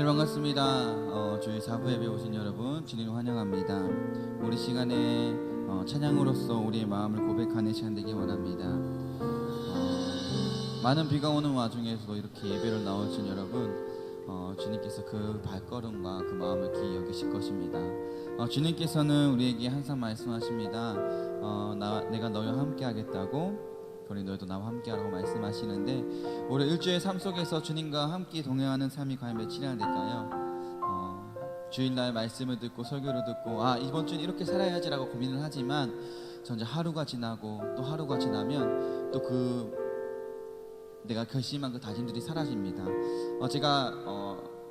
반갑습니다. 주일 4부 예배 오신 여러분 주님을 환영합니다. 우리 시간에 찬양으로서 우리의 마음을 고백하는 시간 되기 원합니다. 많은 비가 오는 와중에서도 이렇게 예배를 나오신 여러분, 주님께서 그 발걸음과 그 마음을 귀히 여기실 것입니다. 주님께서는 우리에게 항상 말씀하십니다. 내가 너희와 함께 하겠다고, 그러니 너희도 나와 함께하라고 말씀하시는데, 우리 일주의 삶 속에서 주님과 함께 동행하는 삶이 과연 며칠이나 될까요? 주일날 말씀을 듣고 설교를 듣고 이번 주는 이렇게 살아야지라고 고민을 하지만 전체 하루가 지나고 또 하루가 지나면 또 내가 결심한 그 다짐들이 사라집니다. 제가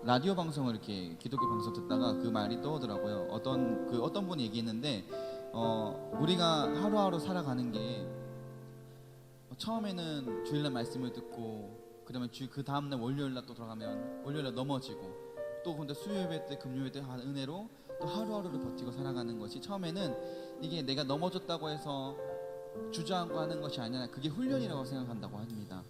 라디오 방송을 이렇게 기독교 방송 듣다가 그 말이 떠오더라고요. 어떤 분이 얘기했는데 우리가 하루하루 살아가는 게 처음에는 주일날 말씀을 듣고 그러면 그 다음날 월요일날 또 들어가면 월요일날 넘어지고 또 근데 수요일 때 금요일 때 은혜로 또 하루하루를 버티고 살아가는 것이, 처음에는 이게 내가 넘어졌다고 해서 주저앉고 하는 것이 아니라 그게 훈련이라고 생각한다고 합니다.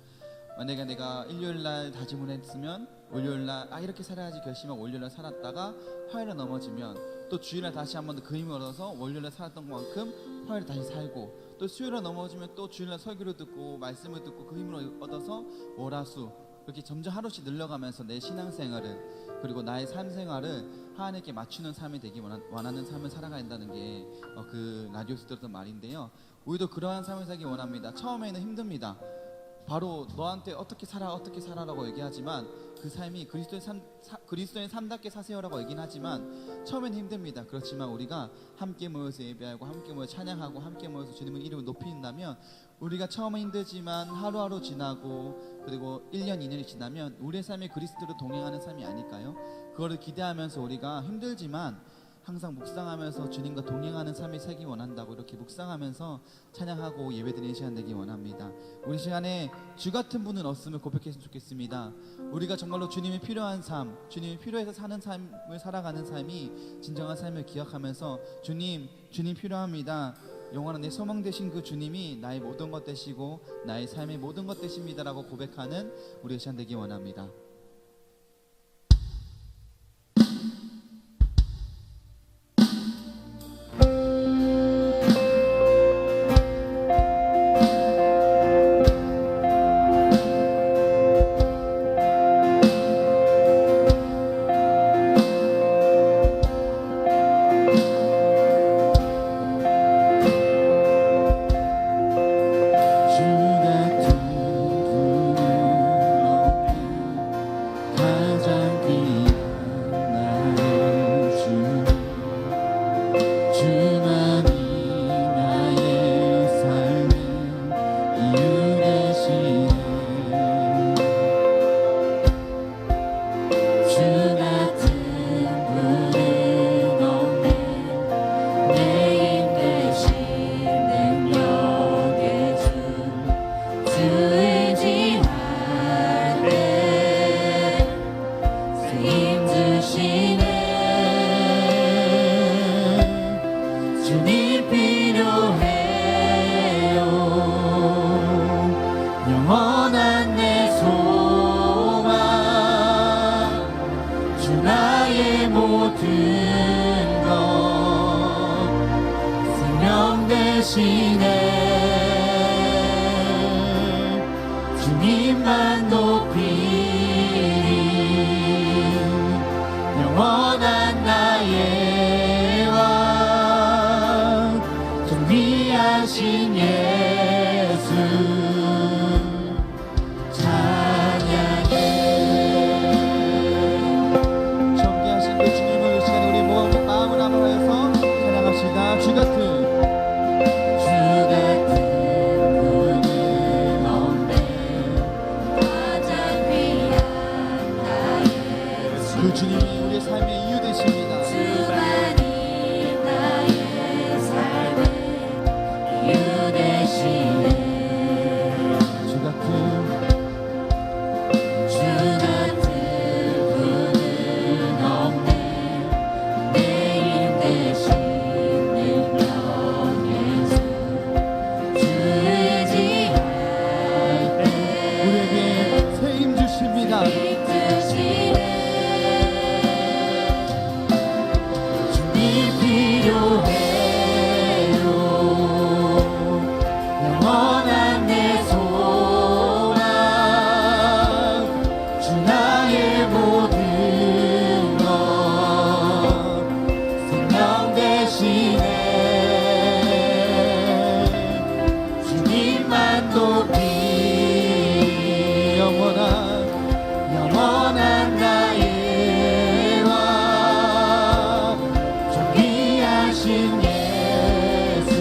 만약에 내가 일요일날 다짐을 했으면 월요일날 이렇게 살아야지 결심하고 월요일날 살았다가 화요일날 넘어지면 또 주일날 다시 한 번 더 그 힘을 얻어서 월요일날 살았던 것만큼 화요일에 다시 살고, 또 수요일날 넘어지면 또 주일날 설교를 듣고 말씀을 듣고 그 힘을 얻어서 월화수 그렇게 점점 하루씩 늘려가면서 내 신앙생활을 그리고 나의 삶생활을 하나님께 맞추는 삶이 되기 원하는 삶을 살아가야 한다는 게 그 라디오에서 들었던 말인데요. 우리도 그러한 삶을 살기 원합니다. 처음에는 힘듭니다. 바로 너한테 어떻게 살아라고 얘기하지만 그 삶이 그리스도의 삶답게 사세요라고 얘기는 하지만 처음에는 힘듭니다. 그렇지만 우리가 함께 모여서 예배하고 함께 모여 찬양하고 함께 모여서 주님의 이름을 높인다면, 우리가 처음은 힘들지만 하루하루 지나고 그리고 1년 2년이 지나면 우리의 삶이 그리스도로 동행하는 삶이 아닐까요? 그거를 기대하면서 우리가 힘들지만 항상 묵상하면서 주님과 동행하는 삶이 살기 원한다고 이렇게 묵상하면서 찬양하고 예배드리는 시간 되기 원합니다. 우리 시간에 주 같은 분은 없으면 고백했으면 좋겠습니다. 우리가 정말로 주님이 필요한 삶, 주님이 필요해서 사는 삶을 살아가는 삶이 진정한 삶을 기억하면서 주님 필요합니다. 영원한 내 소망 되신 그 주님이 나의 모든 것 되시고 나의 삶의 모든 것 되십니다 라고 고백하는 우리의 시간 되기 원합니다. 주님만 높이리 영원한 나의 왕 존귀하신 예수 찬양해. 존귀하신 그 주님을 이 시간에 우리 마음을 합하여서 찬양합시다. 주 같은 그 주님이 우리의 삶의 이유 되십니다. 주만이 나의 삶의 이유 되시네. 주님만 높이 영원한 나의 왕 존귀하신 예수.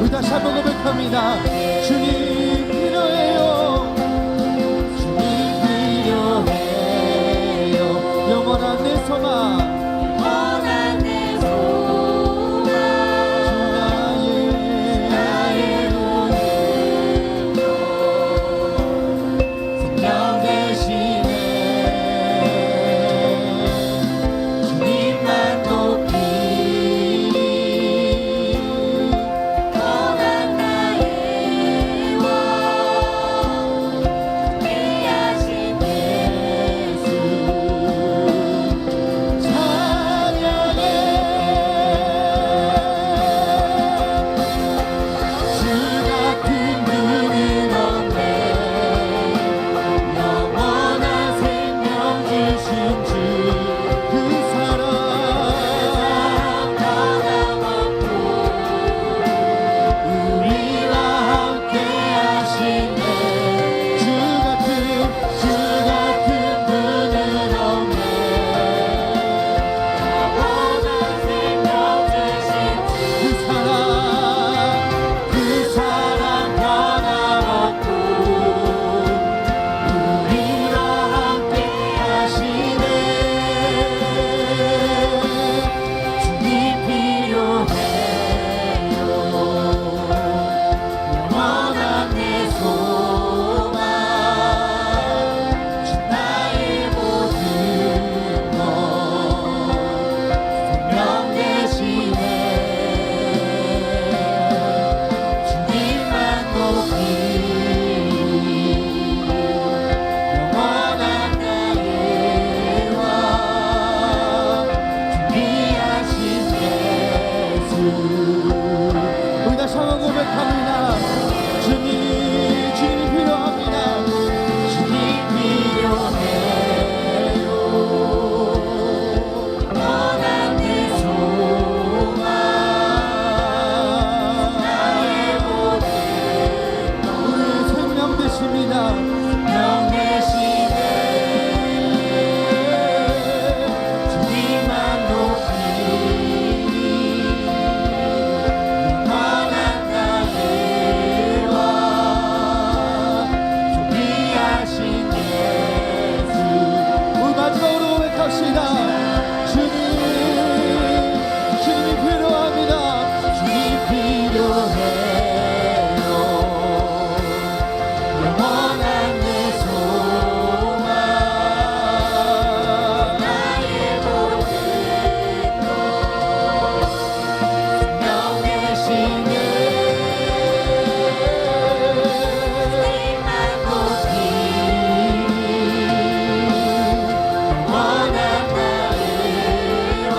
우리 다시 한번 고백합니다. 주님 필요해요. 주님 필요해요. 영원한 내 소망. 영원한 내 소망. 나의 구주요 생명 되시네. 주님만 높이 영원한 나의 왕 귀하신 예수. 찬양해. 주 같은 분은 없네. 영원한 생명 주신 주. 그 사랑 변함없고 우리와 함께 하시네. 주 같은 분은 없네. 영원한 생명 주신 주. 그 사랑 변함없고 우리와 함께 하시네. 주님 필요해요. 영원한 내 소망. 주 나의 모든 것 생명 되시네. 주님만 높이 영원한 나의 왕 존귀하신 예수. 우리 다시 한번 고백합니다. 주님이 필요합니다. 주님 필요해요. 영원한 내 소망. 나의 모든 우리의 생명 되십니다. 명 되시네. 주님만 높이 영원한 나의 왕 존귀하신 예수. 우리 마지막으로 고백합시다. 주님이 필요합니다. 주님 필요해요. 영원한 내 소망. 나의 모든 것 생명 되시네. 주님만 높이 영원한 나의 왕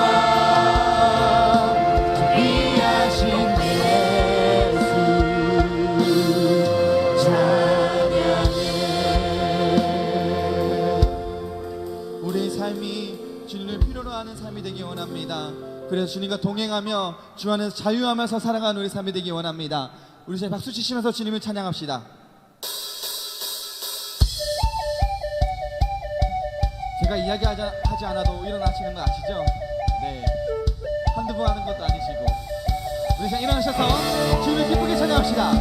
존귀하신 예수. 찬양해. 우리의 삶이 주님을 필요로 하는 삶이 되기 원합니다. 그래서 주님과 동행하며 주 안에서 자유하면서 살아가는 우리 삶이 되기 원합니다. 우리 새 박수 치시면서 주님을 찬양합시다. 제가 이야기하지 않아도 일어나시는 거 아시죠? 네, 한두 번 하는 것도 아니시고 우리 자 일어나셔서 주님을 기쁘게 찬양합시다.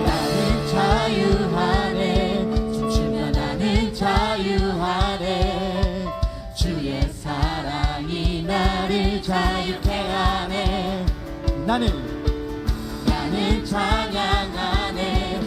나는 자유하네. 춤추며 나는 자유하네. 주의 사랑이 나를 자유케 하네. 나는 찬양하네.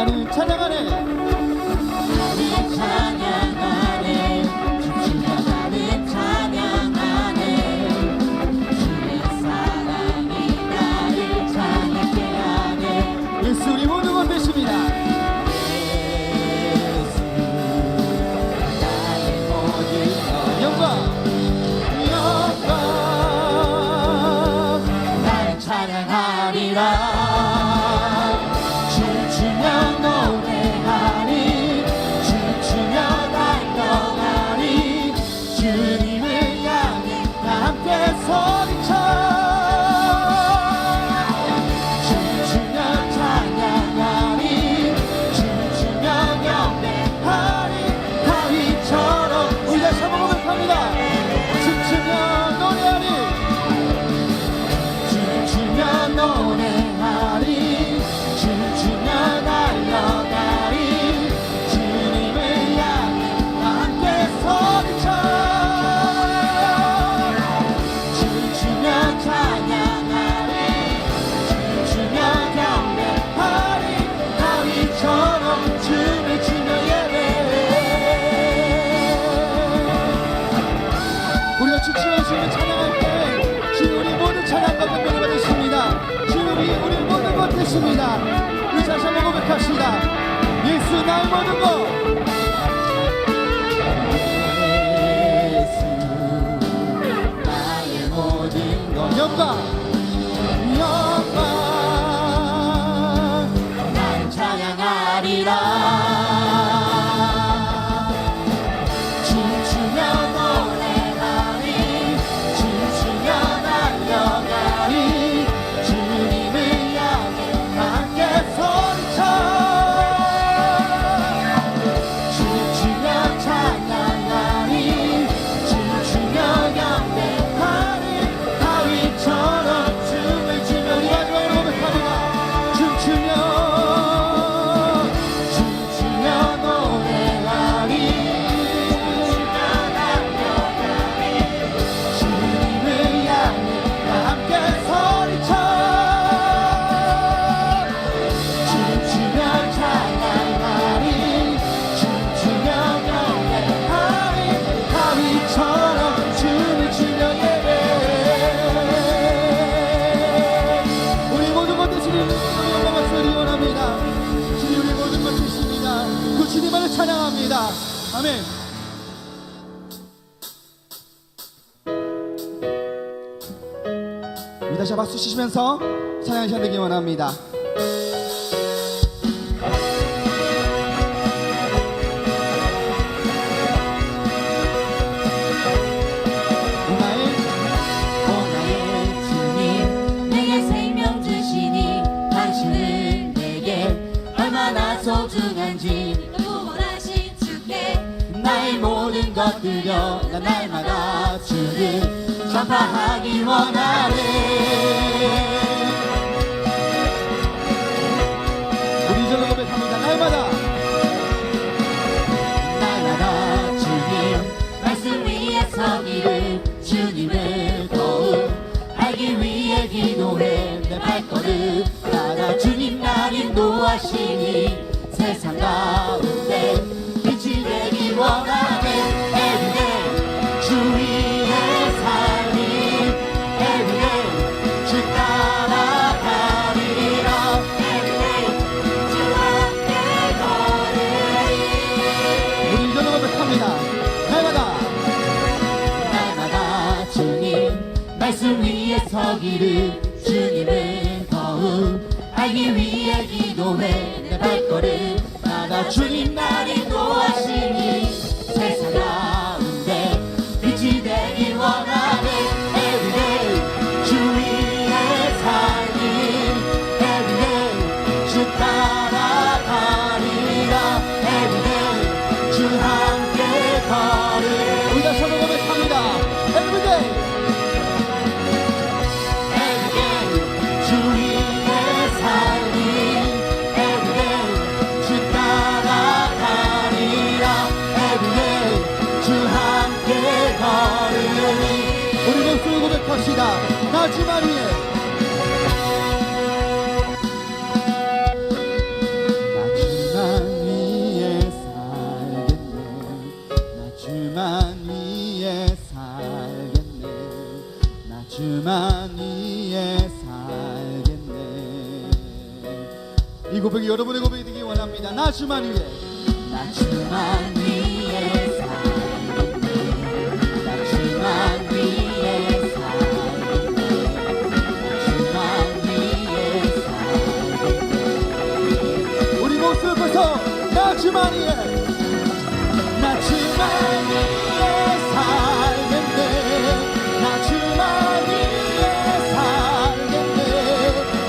나는 찬양하네. 나는 찬양하네. 춤추며 나는 찬양하네. 주의 사랑이 나를 찬양케 하네. 예수 우리 모든 것 되십니다. 예수 나의 모든 것 영광 나는 찬양하리라. 춤추며 노래하리. 춤추며 달려가리. 주님을 향해 다 함께 소리쳐. 춤추며 찬양하리. 춤추며 경배하리. 다윗처럼 우리 다시 한번 고백합니다. 춤추며 노래하리. 춤추며 노래하리. 춤추며 달려가리. 주님을 향해 함께 소리쳐. 춤추며 찬양하리. 춤추며 경배하리. 다윗처럼 춤을 추며 우리가 춤추며 주님을 찬양할 때 주님 우리 모든 찬양과 감동을 받으십니다. 주님 우리 모든 것 되십니다. 우리 다시 한번 고백합시다. 예수 나의 모든 것. 예수 나의 모든 것 영광 영광 난 찬양하리라. 춤추며 노래하리. 춤추며 달려가리. 주님을 향해 함께 소리쳐. 춤추며 찬양하리. 춤추며 경배하리. 다윗처럼 춤을 추며 우리 마지막으로 고백합니다. 춤추며 춤추며 노래하리. 춤추며 달려가리. 주님을 향해 다 함께 소리쳐. 춤추며 찬양하리. 춤추며 경배하리. 다윗처럼 춤을 추며 우리 모든 것 되시는 영광 박수를 원합니다. 주님 우리 모든 것 되십니다. 그 주님만을 찬양합니다. 아멘. 우리 다시 박수 치시면서 찬양 시간 되기 원합니다. 나의 주님 내게 생명 주시니 당신은 내게 얼마나 소중한지 구원하신 주께 나의 모든 것 드려 난 날마다 주를 전파하기 원하네. 우리 절로 고백합니다. 날마다 날마다 주님 말씀 위에 서기를 주님을 더욱 알기 위해 기도해. 내 발걸음 따라 주님 날 인도하시니 세상 가운데 빛이 되기 원하네. Everyday 주 위에 살림. Everyday 주 따라가리라. Everyday 주 함께 걸으리. 우리 절로 고백합니다. 날마다 날마다 주님 말씀 위에 서기를 주님을 더욱 알기 위해 기도해. 내 발걸음 따라 주님 날 인도하시니 세상 가운데 빛이 되기 원하네. Everyday 주 위에 살림. Everyday 주 따라가리라. Everyday 주 함께 걸으리. 우리 다시 한번 고백합니다. Everyday Everyday 주 위에 살림. Everyday 주 따라가리라. Everyday 주 함께 걸으리. 우리 목소리 고백합시다. 나 주말 위에 이 고백이 여러분의 고백이 되기 원합니다. 나 주만 위해, 나 주만 위해 살겠네. 나 주만 위해 살겠네. 나 주만 위해 살겠네. 우리 모습에서 나 주만 위해, 나 주만 위해 살겠네. 나 주만 위해 살겠네.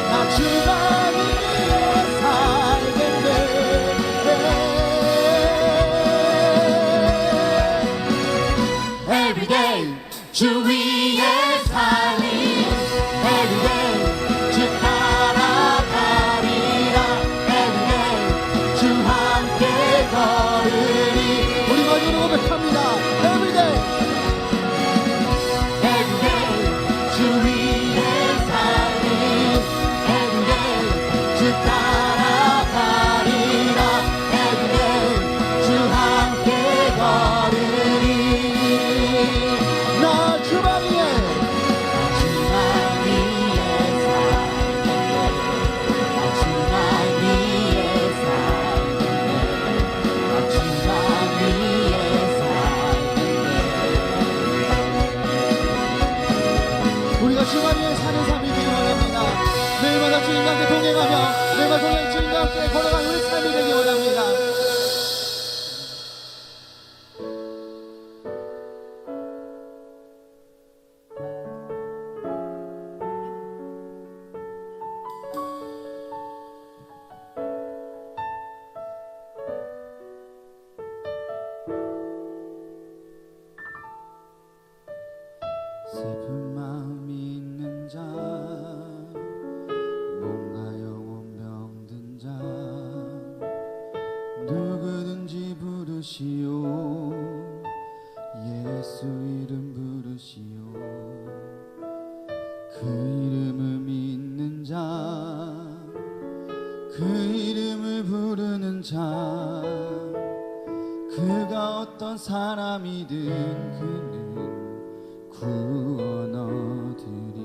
나 주만 위해 살겠네. Everyday 주 위에 살리. Everyday 주 따라가리라. Everyday 주 함께 걸으리. 우리 마지막으로 고백합니다. Everyday Everyday 주 위에 살리. Everyday 주 따라가리라. Everyday 주 함께 걸으리. 나 주만 위해, 나 주만 위해 살겠네. 나 주만 위해 살겠네. 나 주만 위해 살겠네. 우리가 주만 위해 사는 삶이 되기 원합니다. 매일마다 주님과 함께 동행하며 매일마다 주님과 함께 걸어가는 우리 삶이 되기 원합니다. 슬픈 마음이 있는 자, 몸과 영혼 병든 자, 누구든지 부르시오. 예수 이름 부르시오. 그 이름을 믿는 자, 그 이름을 부르는 자, 그가 어떤 사람이든 그는 구원 얻으리.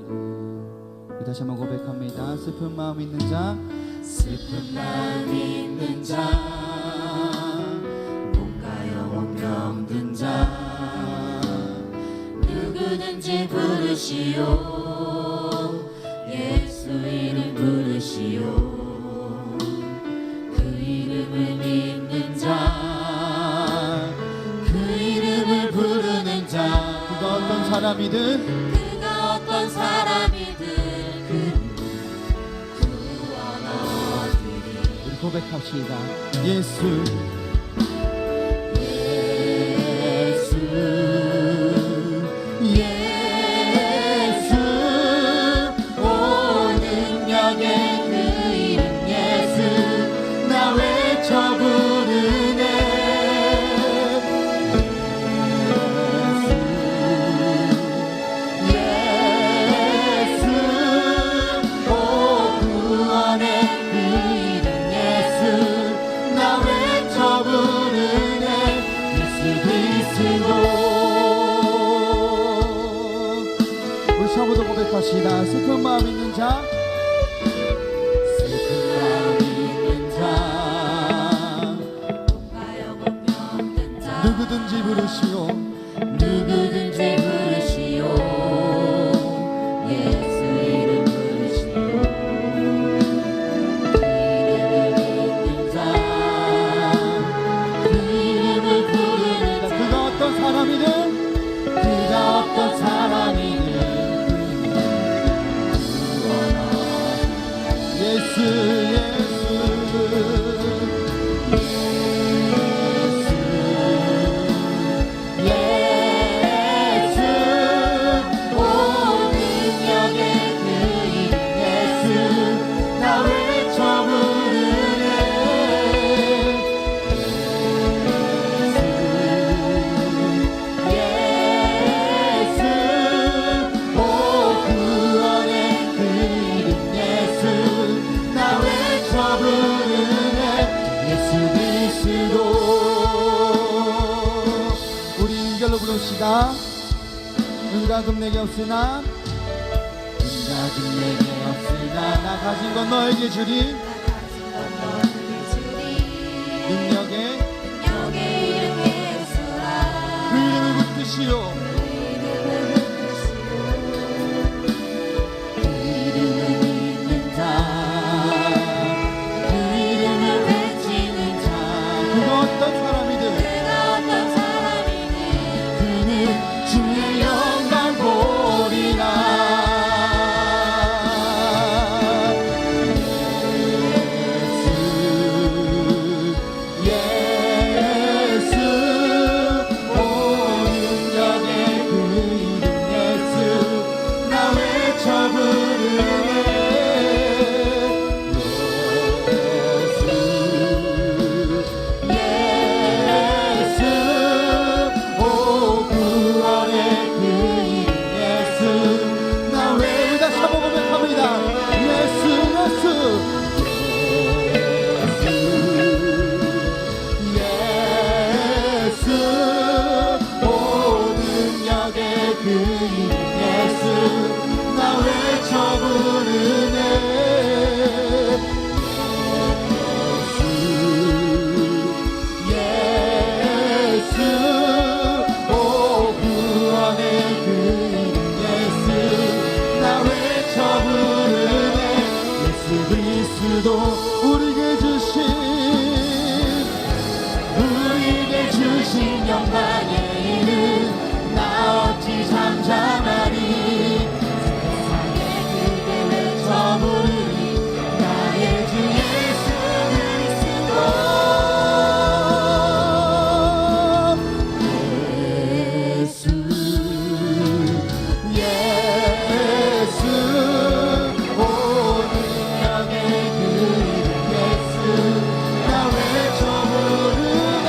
우리 다시 한번 고백합니다. 슬픈 마음 있는 자, 슬픈 마음 있는 자, 몸과 영혼 병든 자, 누구든지 부르시오. 예수 이름 부르시오. 그 이름을 믿는 자, 그 이름을 부르는 자, 그가 어떤 사람이든 그가 어떤 사람이든 그는 구원 얻으리. 우리 고백합시다. 예수 예수 오 능력의 그 이름 예수 나 외쳐 부르네. 예수 오 구원의 그 이름 예수 나 외쳐 부르네. 예수 그리스도. 우리 처음부터 고백합시다. 슬픈 마음 있는 자, 슬픈 마음 있는 자, 누구든지 부르시오. 누구든지 부르시오. 예수 이름 부르시오. 그 이름을 믿는 자, 그 이름을 부르는 자, 그가 어떤 사람이든 그가 어떤 사람이든 예수 예수 예수 오 능력의 그 이름 예수 나 외쳐 부르네. 예수 오 구원의 그 이름 예수 나 외쳐 부르네. 예수 그리스도. 우리 인별로 부릅시다. 은가금 내게 없으나 은가금 내게 없으나 나 가진 건 너에게 주리. 능력의 이름 예수라 그 이름을 붙드시오 영광의 이름 나 어찌 잠잠하리 세상에 크게 외쳐 부르리 나의 주 예수 그리스도 예수 오 능력의 그 이름 예수 나 외쳐 부르네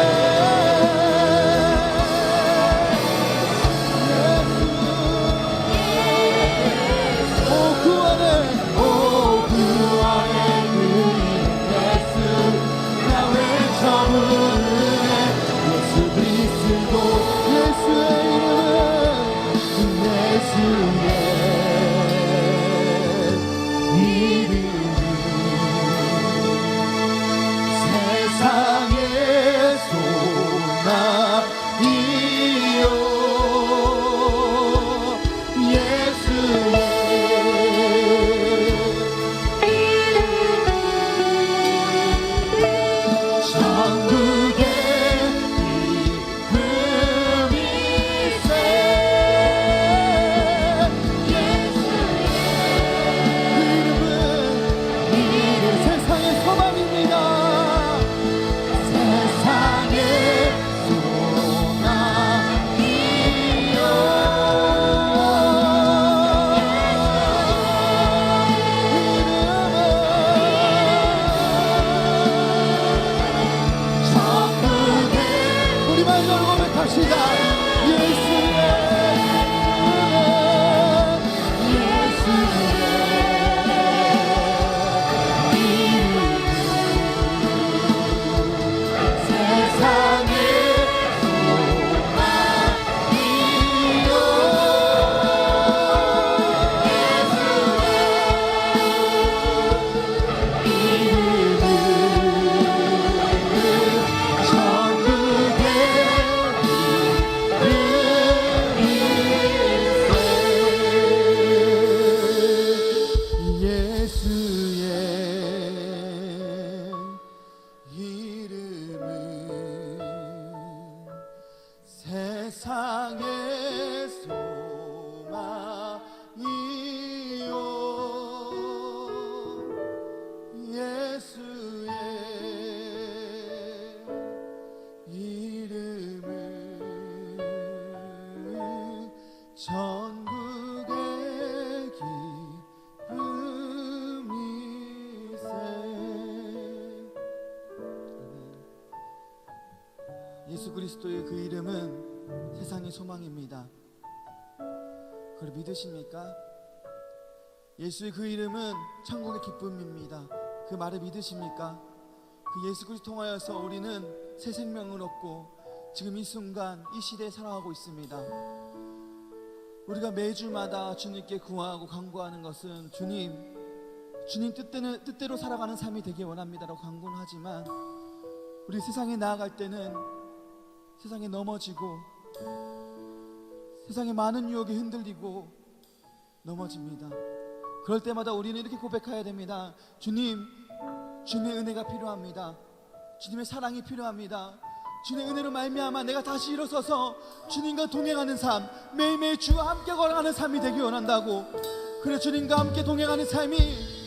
세상의 소망이요 예수의 이름은 전국의 기쁨이세. 예수 그리스도의 그 이름은 세상의 소망입니다. 그걸 믿으십니까? 예수의 그 이름은 천국의 기쁨입니다. 그 말을 믿으십니까? 그 예수 그리스도 통하여서 우리는 새 생명을 얻고 지금 이 순간 이 시대에 살아가고 있습니다. 우리가 매주마다 주님께 구하고 간구하는 것은 주님 뜻대로 살아가는 삶이 되길 원합니다라고 간구는 하지만 우리 세상에 나아갈 때는 세상에 넘어지고 세상의 많은 유혹에 흔들리고 넘어집니다. 그럴 때마다 우리는 이렇게 고백해야 됩니다. 주님, 주님의 은혜가 필요합니다. 주님의 사랑이 필요합니다. 주님의 은혜로 말미암아 내가 다시 일어서서 주님과 동행하는 삶, 매일매일 주와 함께 걸어가는 삶이 되기 원한다고. 그래 주님과 함께 동행하는 삶이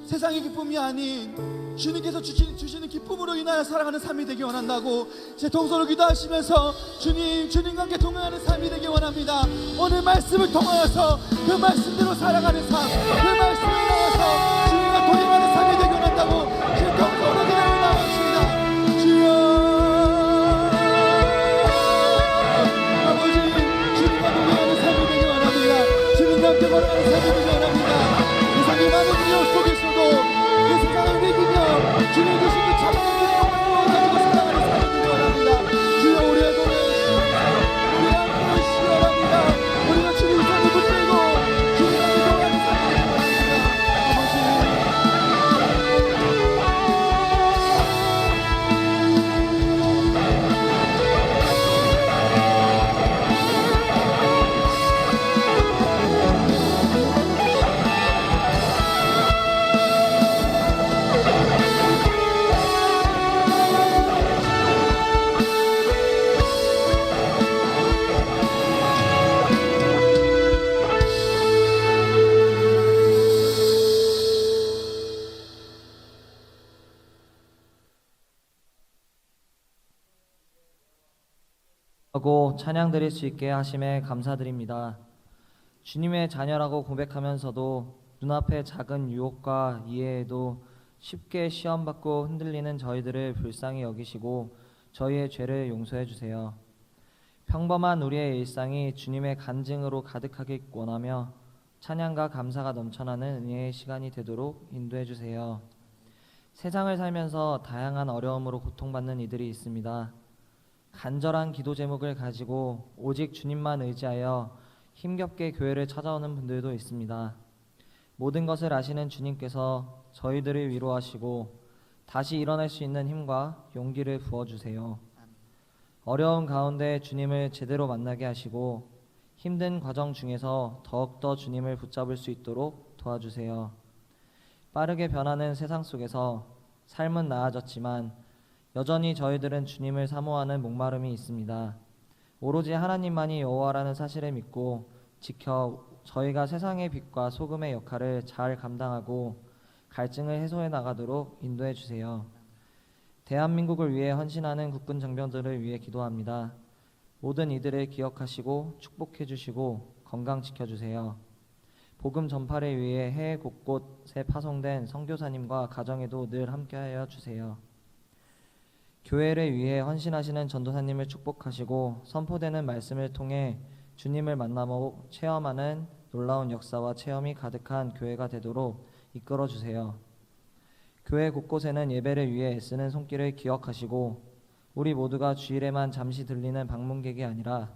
세상의 기쁨이 아닌 주님께서 주시는 기쁨으로 인하여 살아가는 삶이 되기 원한다고. 제 동서로 기도하시면서 주님과 함께 동행하는 삶이 되기 원합니다. 오늘 말씀을 통하여서 그 말씀대로 살아가는 삶, 그 말씀을 통해서 주님과 동행하는 삶이 되기 원한다고. 제 동서로 기도하십니다. 주여 아버지, 주님과 동행하는 삶이 되기 원합니다. 주님과 함께 걸어가는 삶이 되기 원합니다. 세상의 많은 유혹 속에서도 그 세상을 이기며 주님 주신 그 참된 믿음을 가지고 살아가는 삶이 되기 원합니다. 주여 우리의 돈을 우리의 안전을 시원합니다. 우리가 주님 삶을 붙들고 주님 앞에 동행하는 삶이 되기 원합니다. 하고 찬양 드릴 수 있게 하심에 감사드립니다. 주님의 자녀라고 고백하면서도 눈앞의 작은 유혹과 이해에도 쉽게 시험받고 흔들리는 저희들을 불쌍히 여기시고 저희의 죄를 용서해 주세요. 평범한 우리의 일상이 주님의 간증으로 가득하길 원하며 찬양과 감사가 넘쳐나는 은혜의 시간이 되도록 인도해 주세요. 세상을 살면서 다양한 어려움으로 고통받는 이들이 있습니다. 간절한 기도 제목을 가지고 오직 주님만 의지하여 힘겹게 교회를 찾아오는 분들도 있습니다. 모든 것을 아시는 주님께서 저희들을 위로하시고 다시 일어날 수 있는 힘과 용기를 부어주세요. 어려운 가운데 주님을 제대로 만나게 하시고 힘든 과정 중에서 더욱더 주님을 붙잡을 수 있도록 도와주세요. 빠르게 변하는 세상 속에서 삶은 나아졌지만 여전히 저희들은 주님을 사모하는 목마름이 있습니다. 오로지 하나님만이 여호와라는 사실을 믿고 지켜 저희가 세상의 빛과 소금의 역할을 잘 감당하고 갈증을 해소해 나가도록 인도해 주세요. 대한민국을 위해 헌신하는 국군 장병들을 위해 기도합니다. 모든 이들을 기억하시고 축복해 주시고 건강 지켜주세요. 복음 전파를 위해 해외 곳곳에 파송된 선교사님과 가정에도 늘 함께하여 주세요. 교회를 위해 헌신하시는 전도사님을 축복하시고 선포되는 말씀을 통해 주님을 만나고 체험하는 놀라운 역사와 체험이 가득한 교회가 되도록 이끌어 주세요. 교회 곳곳에는 예배를 위해 애쓰는 손길을 기억하시고 우리 모두가 주일에만 잠시 들리는 방문객이 아니라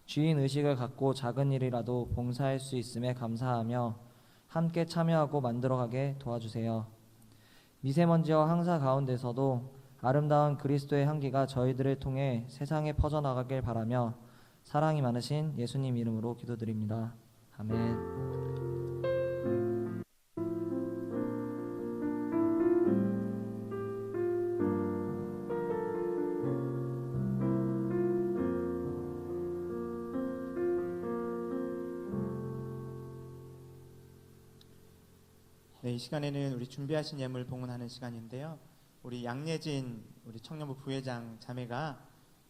주인 의식을 갖고 작은 일이라도 봉사할 수 있음에 감사하며 함께 참여하고 만들어가게 도와주세요. 미세먼지와 황사 가운데서도 아름다운 그리스도의 향기가 저희들을 통해 세상에 퍼져나가길 바라며 사랑이 많으신 예수님 이름으로 기도드립니다. 아멘. 네, 이 시간에는 우리 준비하신 예물 봉헌하는 시간인데요. 우리 양예진 우리 청년부 부회장 자매가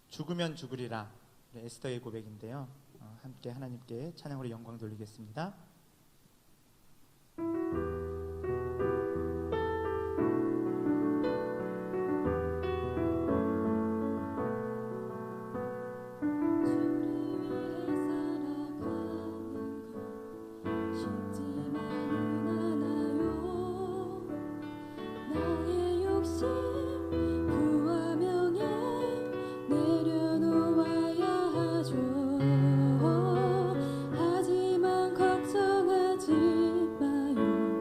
죽으면 죽으리라 에스더의 고백인데요. 함께 하나님께 찬양으로 영광 돌리겠습니다. 하지만 걱정하지 마요.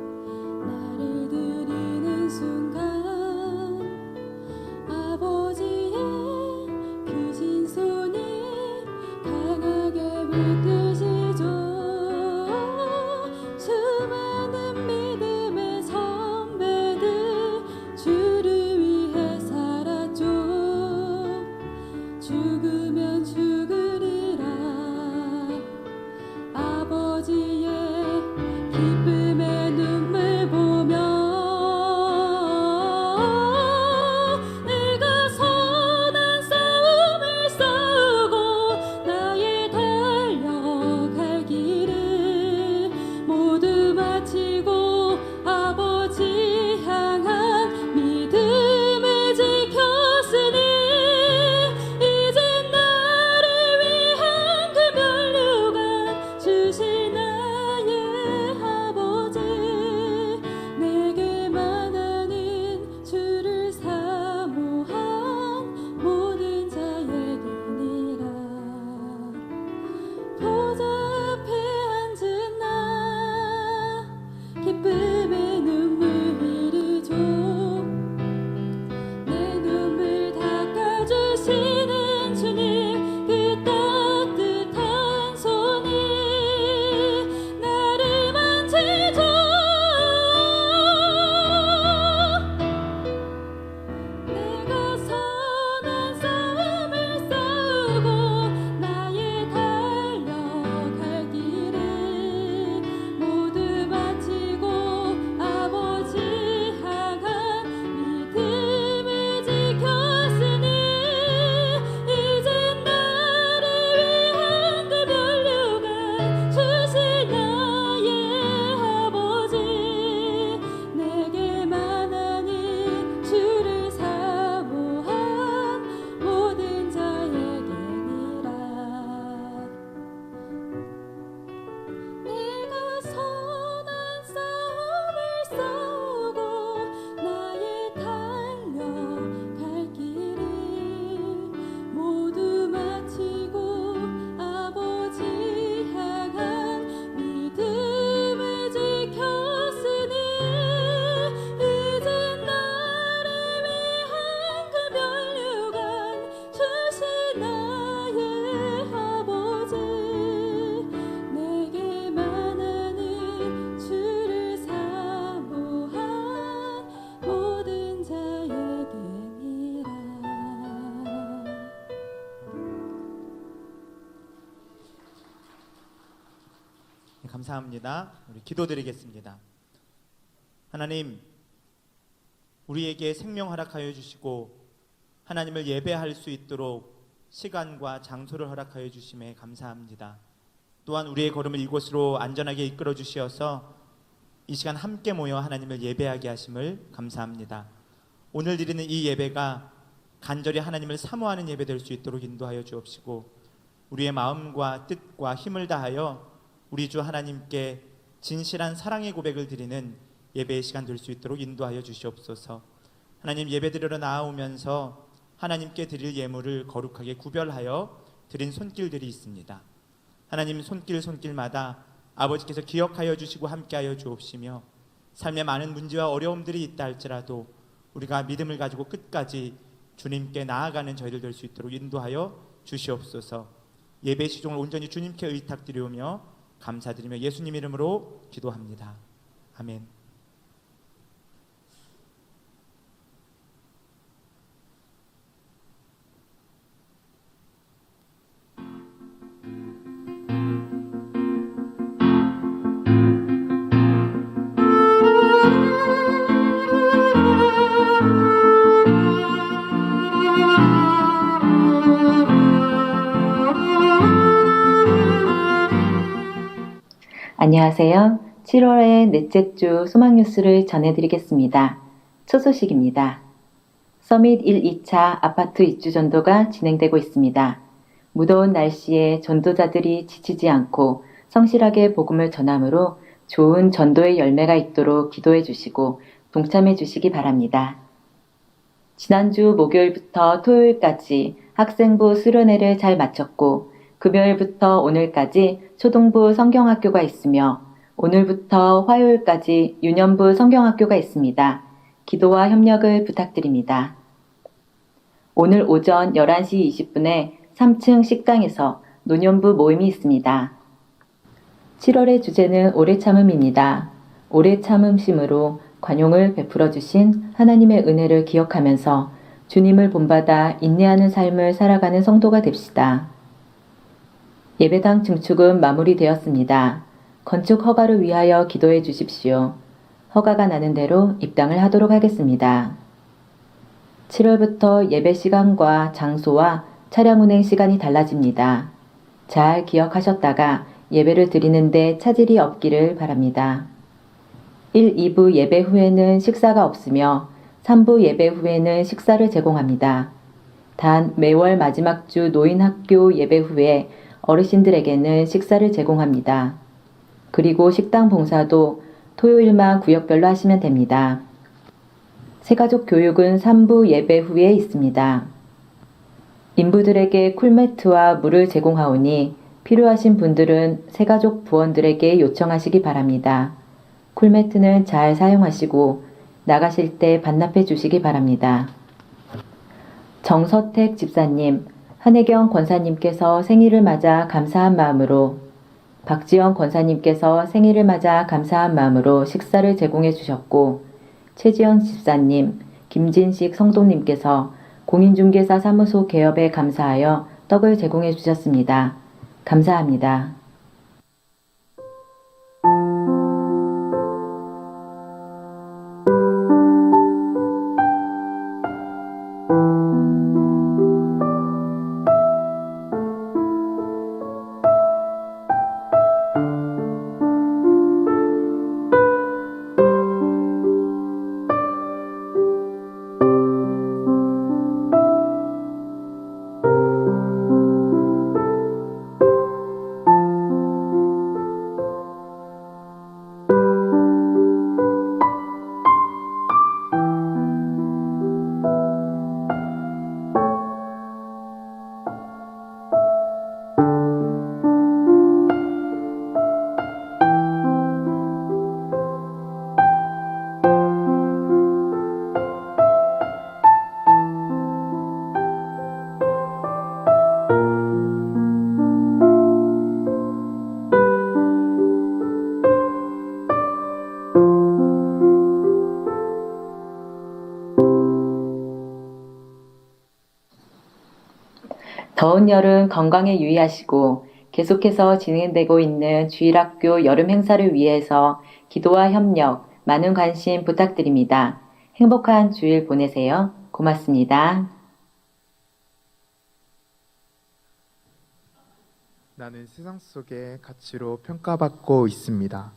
감사합니다. 우리 기도드리겠습니다. 하나님, 우리에게 생명 허락하여 주시고 하나님을 예배할 수 있도록 시간과 장소를 허락하여 주심에 감사합니다. 또한 우리의 걸음을 이곳으로 안전하게 이끌어 주시어서 이 시간 함께 모여 하나님을 예배하게 하심을 감사합니다. 오늘 드리는 이 예배가 간절히 하나님을 사모하는 예배 될 수 있도록 인도하여 주옵시고 우리의 마음과 뜻과 힘을 다하여 우리 주 하나님께 진실한 사랑의 고백을 드리는 예배의 시간 될 수 있도록 인도하여 주시옵소서. 하나님, 예배 드리러 나아오면서 하나님께 드릴 예물을 거룩하게 구별하여 드린 손길들이 있습니다. 하나님, 손길마다 아버지께서 기억하여 주시고 함께하여 주옵시며 삶에 많은 문제와 어려움들이 있다 할지라도 우리가 믿음을 가지고 끝까지 주님께 나아가는 저희들 될 수 있도록 인도하여 주시옵소서. 예배 시종을 온전히 주님께 의탁드리오며 감사드리며 예수님 이름으로 기도합니다. 아멘. 안녕하세요. 7월의 넷째 주 소망 뉴스를 전해드리겠습니다. 첫 소식입니다. 서밋 1, 2차 아파트 입주 전도가 진행되고 있습니다. 무더운 날씨에 전도자들이 지치지 않고 성실하게 복음을 전함으로 좋은 전도의 열매가 있도록 기도해 주시고 동참해 주시기 바랍니다. 지난주 목요일부터 토요일까지 학생부 수련회를 잘 마쳤고 금요일부터 오늘까지 초등부 성경학교가 있으며 오늘부터 화요일까지 유년부 성경학교가 있습니다. 기도와 협력을 부탁드립니다. 오늘 오전 11시 20분에 3층 식당에서 노년부 모임이 있습니다. 7월의 주제는 오래 참음입니다. 오래 참음심으로 관용을 베풀어 주신 하나님의 은혜를 기억하면서 주님을 본받아 인내하는 삶을 살아가는 성도가 됩시다. 예배당 증축은 마무리되었습니다. 건축 허가를 위하여 기도해 주십시오. 허가가 나는 대로 입당을 하도록 하겠습니다. 7월부터 예배 시간과 장소와 차량 운행 시간이 달라집니다. 잘 기억하셨다가 예배를 드리는데 차질이 없기를 바랍니다. 1, 2부 예배 후에는 식사가 없으며 3부 예배 후에는 식사를 제공합니다. 단 매월 마지막 주 노인학교 예배 후에 어르신들에게는 식사를 제공합니다. 그리고 식당 봉사도 토요일만 구역별로 하시면 됩니다. 새가족 교육은 3부 예배 후에 있습니다. 인부들에게 쿨매트와 물을 제공하오니 필요하신 분들은 새가족 부원들에게 요청하시기 바랍니다. 쿨매트는 잘 사용하시고 나가실 때 반납해 주시기 바랍니다. 정서택 집사님, 한혜경 권사님께서 생일을 맞아 감사한 마음으로, 박지영 권사님께서 생일을 맞아 감사한 마음으로 식사를 제공해 주셨고, 최지영 집사님, 김진식 성도님께서 공인중개사 사무소 개업에 감사하여 떡을 제공해 주셨습니다. 감사합니다. 더운 여름 건강에 유의하시고 계속해서 진행되고 있는 주일학교 여름 행사를 위해서 기도와 협력, 많은 관심 부탁드립니다. 행복한 주일 보내세요. 고맙습니다. 나는 세상 속의 가치로 평가받고 있습니다.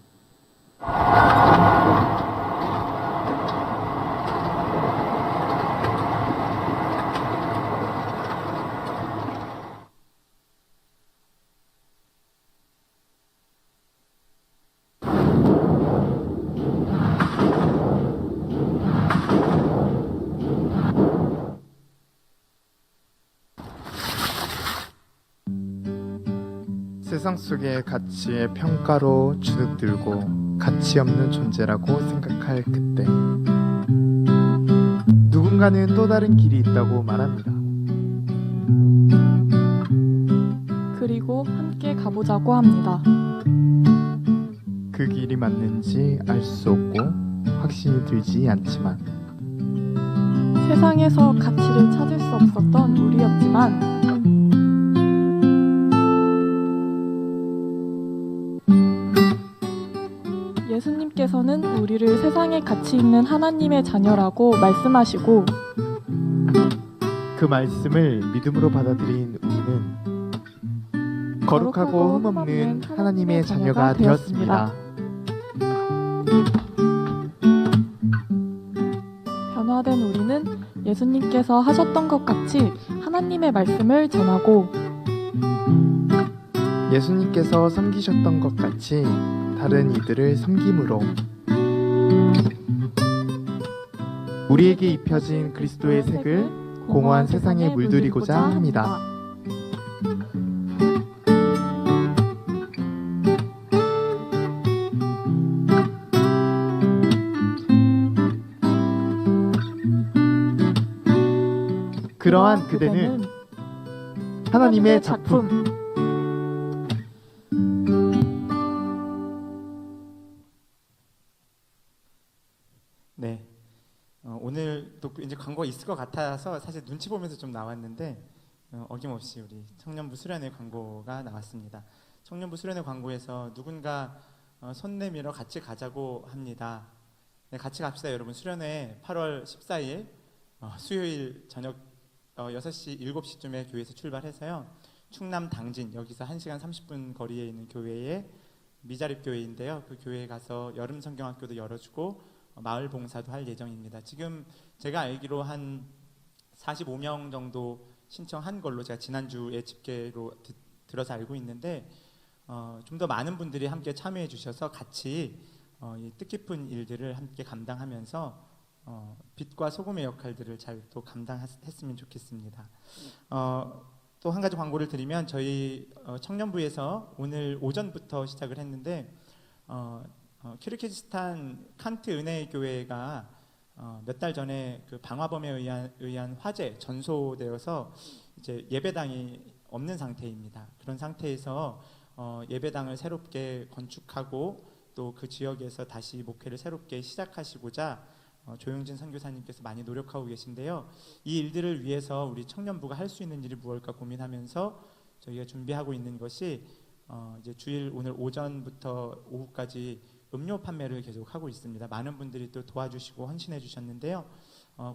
세상 속의 가치의 평가로 주눅들고 가치 없는 존재라고 생각할 그때 누군가는 또 다른 길이 있다고 말합니다. 그리고 함께 가보자고 합니다. 그 길이 맞는지 알 수 없고 확신이 들지 않지만 세상에서 가치를 찾을 수 없었던 우리였지만 예수님께서는 우리를 세상에 가치 있는 하나님의 자녀라고 말씀하시고 그 말씀을 믿음으로 받아들인 우리는 거룩하고 흠없는 하나님의 자녀가 되었습니다. 변화된 우리는 예수님께서 하셨던 것 같이 하나님의 말씀을 전하고 예수님께서 섬기셨던 것 같이 다른 이들을 섬김으로 우리에게 입혀진 그리스도의 색을 공허한 세상에 물들이고자 합니다. 그러한 그대는 하나님의 작품. 네. 오늘도 이제 광고가 있을 것 같아서 사실 눈치 보면서 좀 나왔는데 어김없이 우리 청년부 수련회 광고가 나왔습니다. 청년부 수련회 광고에서 누군가 손 내밀어 같이 가자고 합니다. 네, 같이 갑시다 여러분. 수련회 8월 14일 수요일 저녁 6시 7시쯤에 교회에서 출발해서요. 충남 당진 여기서 1시간 30분 거리에 있는 교회에 미자립 교회인데요. 그 교회에 가서 여름 성경학교도 열어주고 마을 봉사도 할 예정입니다. 지금 제가 알기로 한 45명 정도 신청한 걸로 제가 지난주에 집계로 들어서 알고 있는데 좀 더 많은 분들이 함께 참여해 주셔서 같이 이 뜻깊은 일들을 함께 감당하면서 빛과 소금의 역할들을 잘 또 감당했으면 좋겠습니다. 또 한 가지 광고를 드리면 저희 청년부에서 오늘 오전부터 시작을 했는데 키르기즈스탄 칸트 은혜의 교회가 몇 달 전에 그 방화범에 의한 화재 전소되어서 이제 예배당이 없는 상태입니다. 그런 상태에서 예배당을 새롭게 건축하고 또 그 지역에서 다시 목회를 새롭게 시작하시고자 조용진 선교사님께서 많이 노력하고 계신데요. 이 일들을 위해서 우리 청년부가 할 수 있는 일이 무엇일까 고민하면서 저희가 준비하고 있는 것이 이제 주일 오늘 오전부터 오후까지 음료 판매를 계속 하고 있습니다. 많은 분들이 또 도와주시고 헌신해 주셨는데요.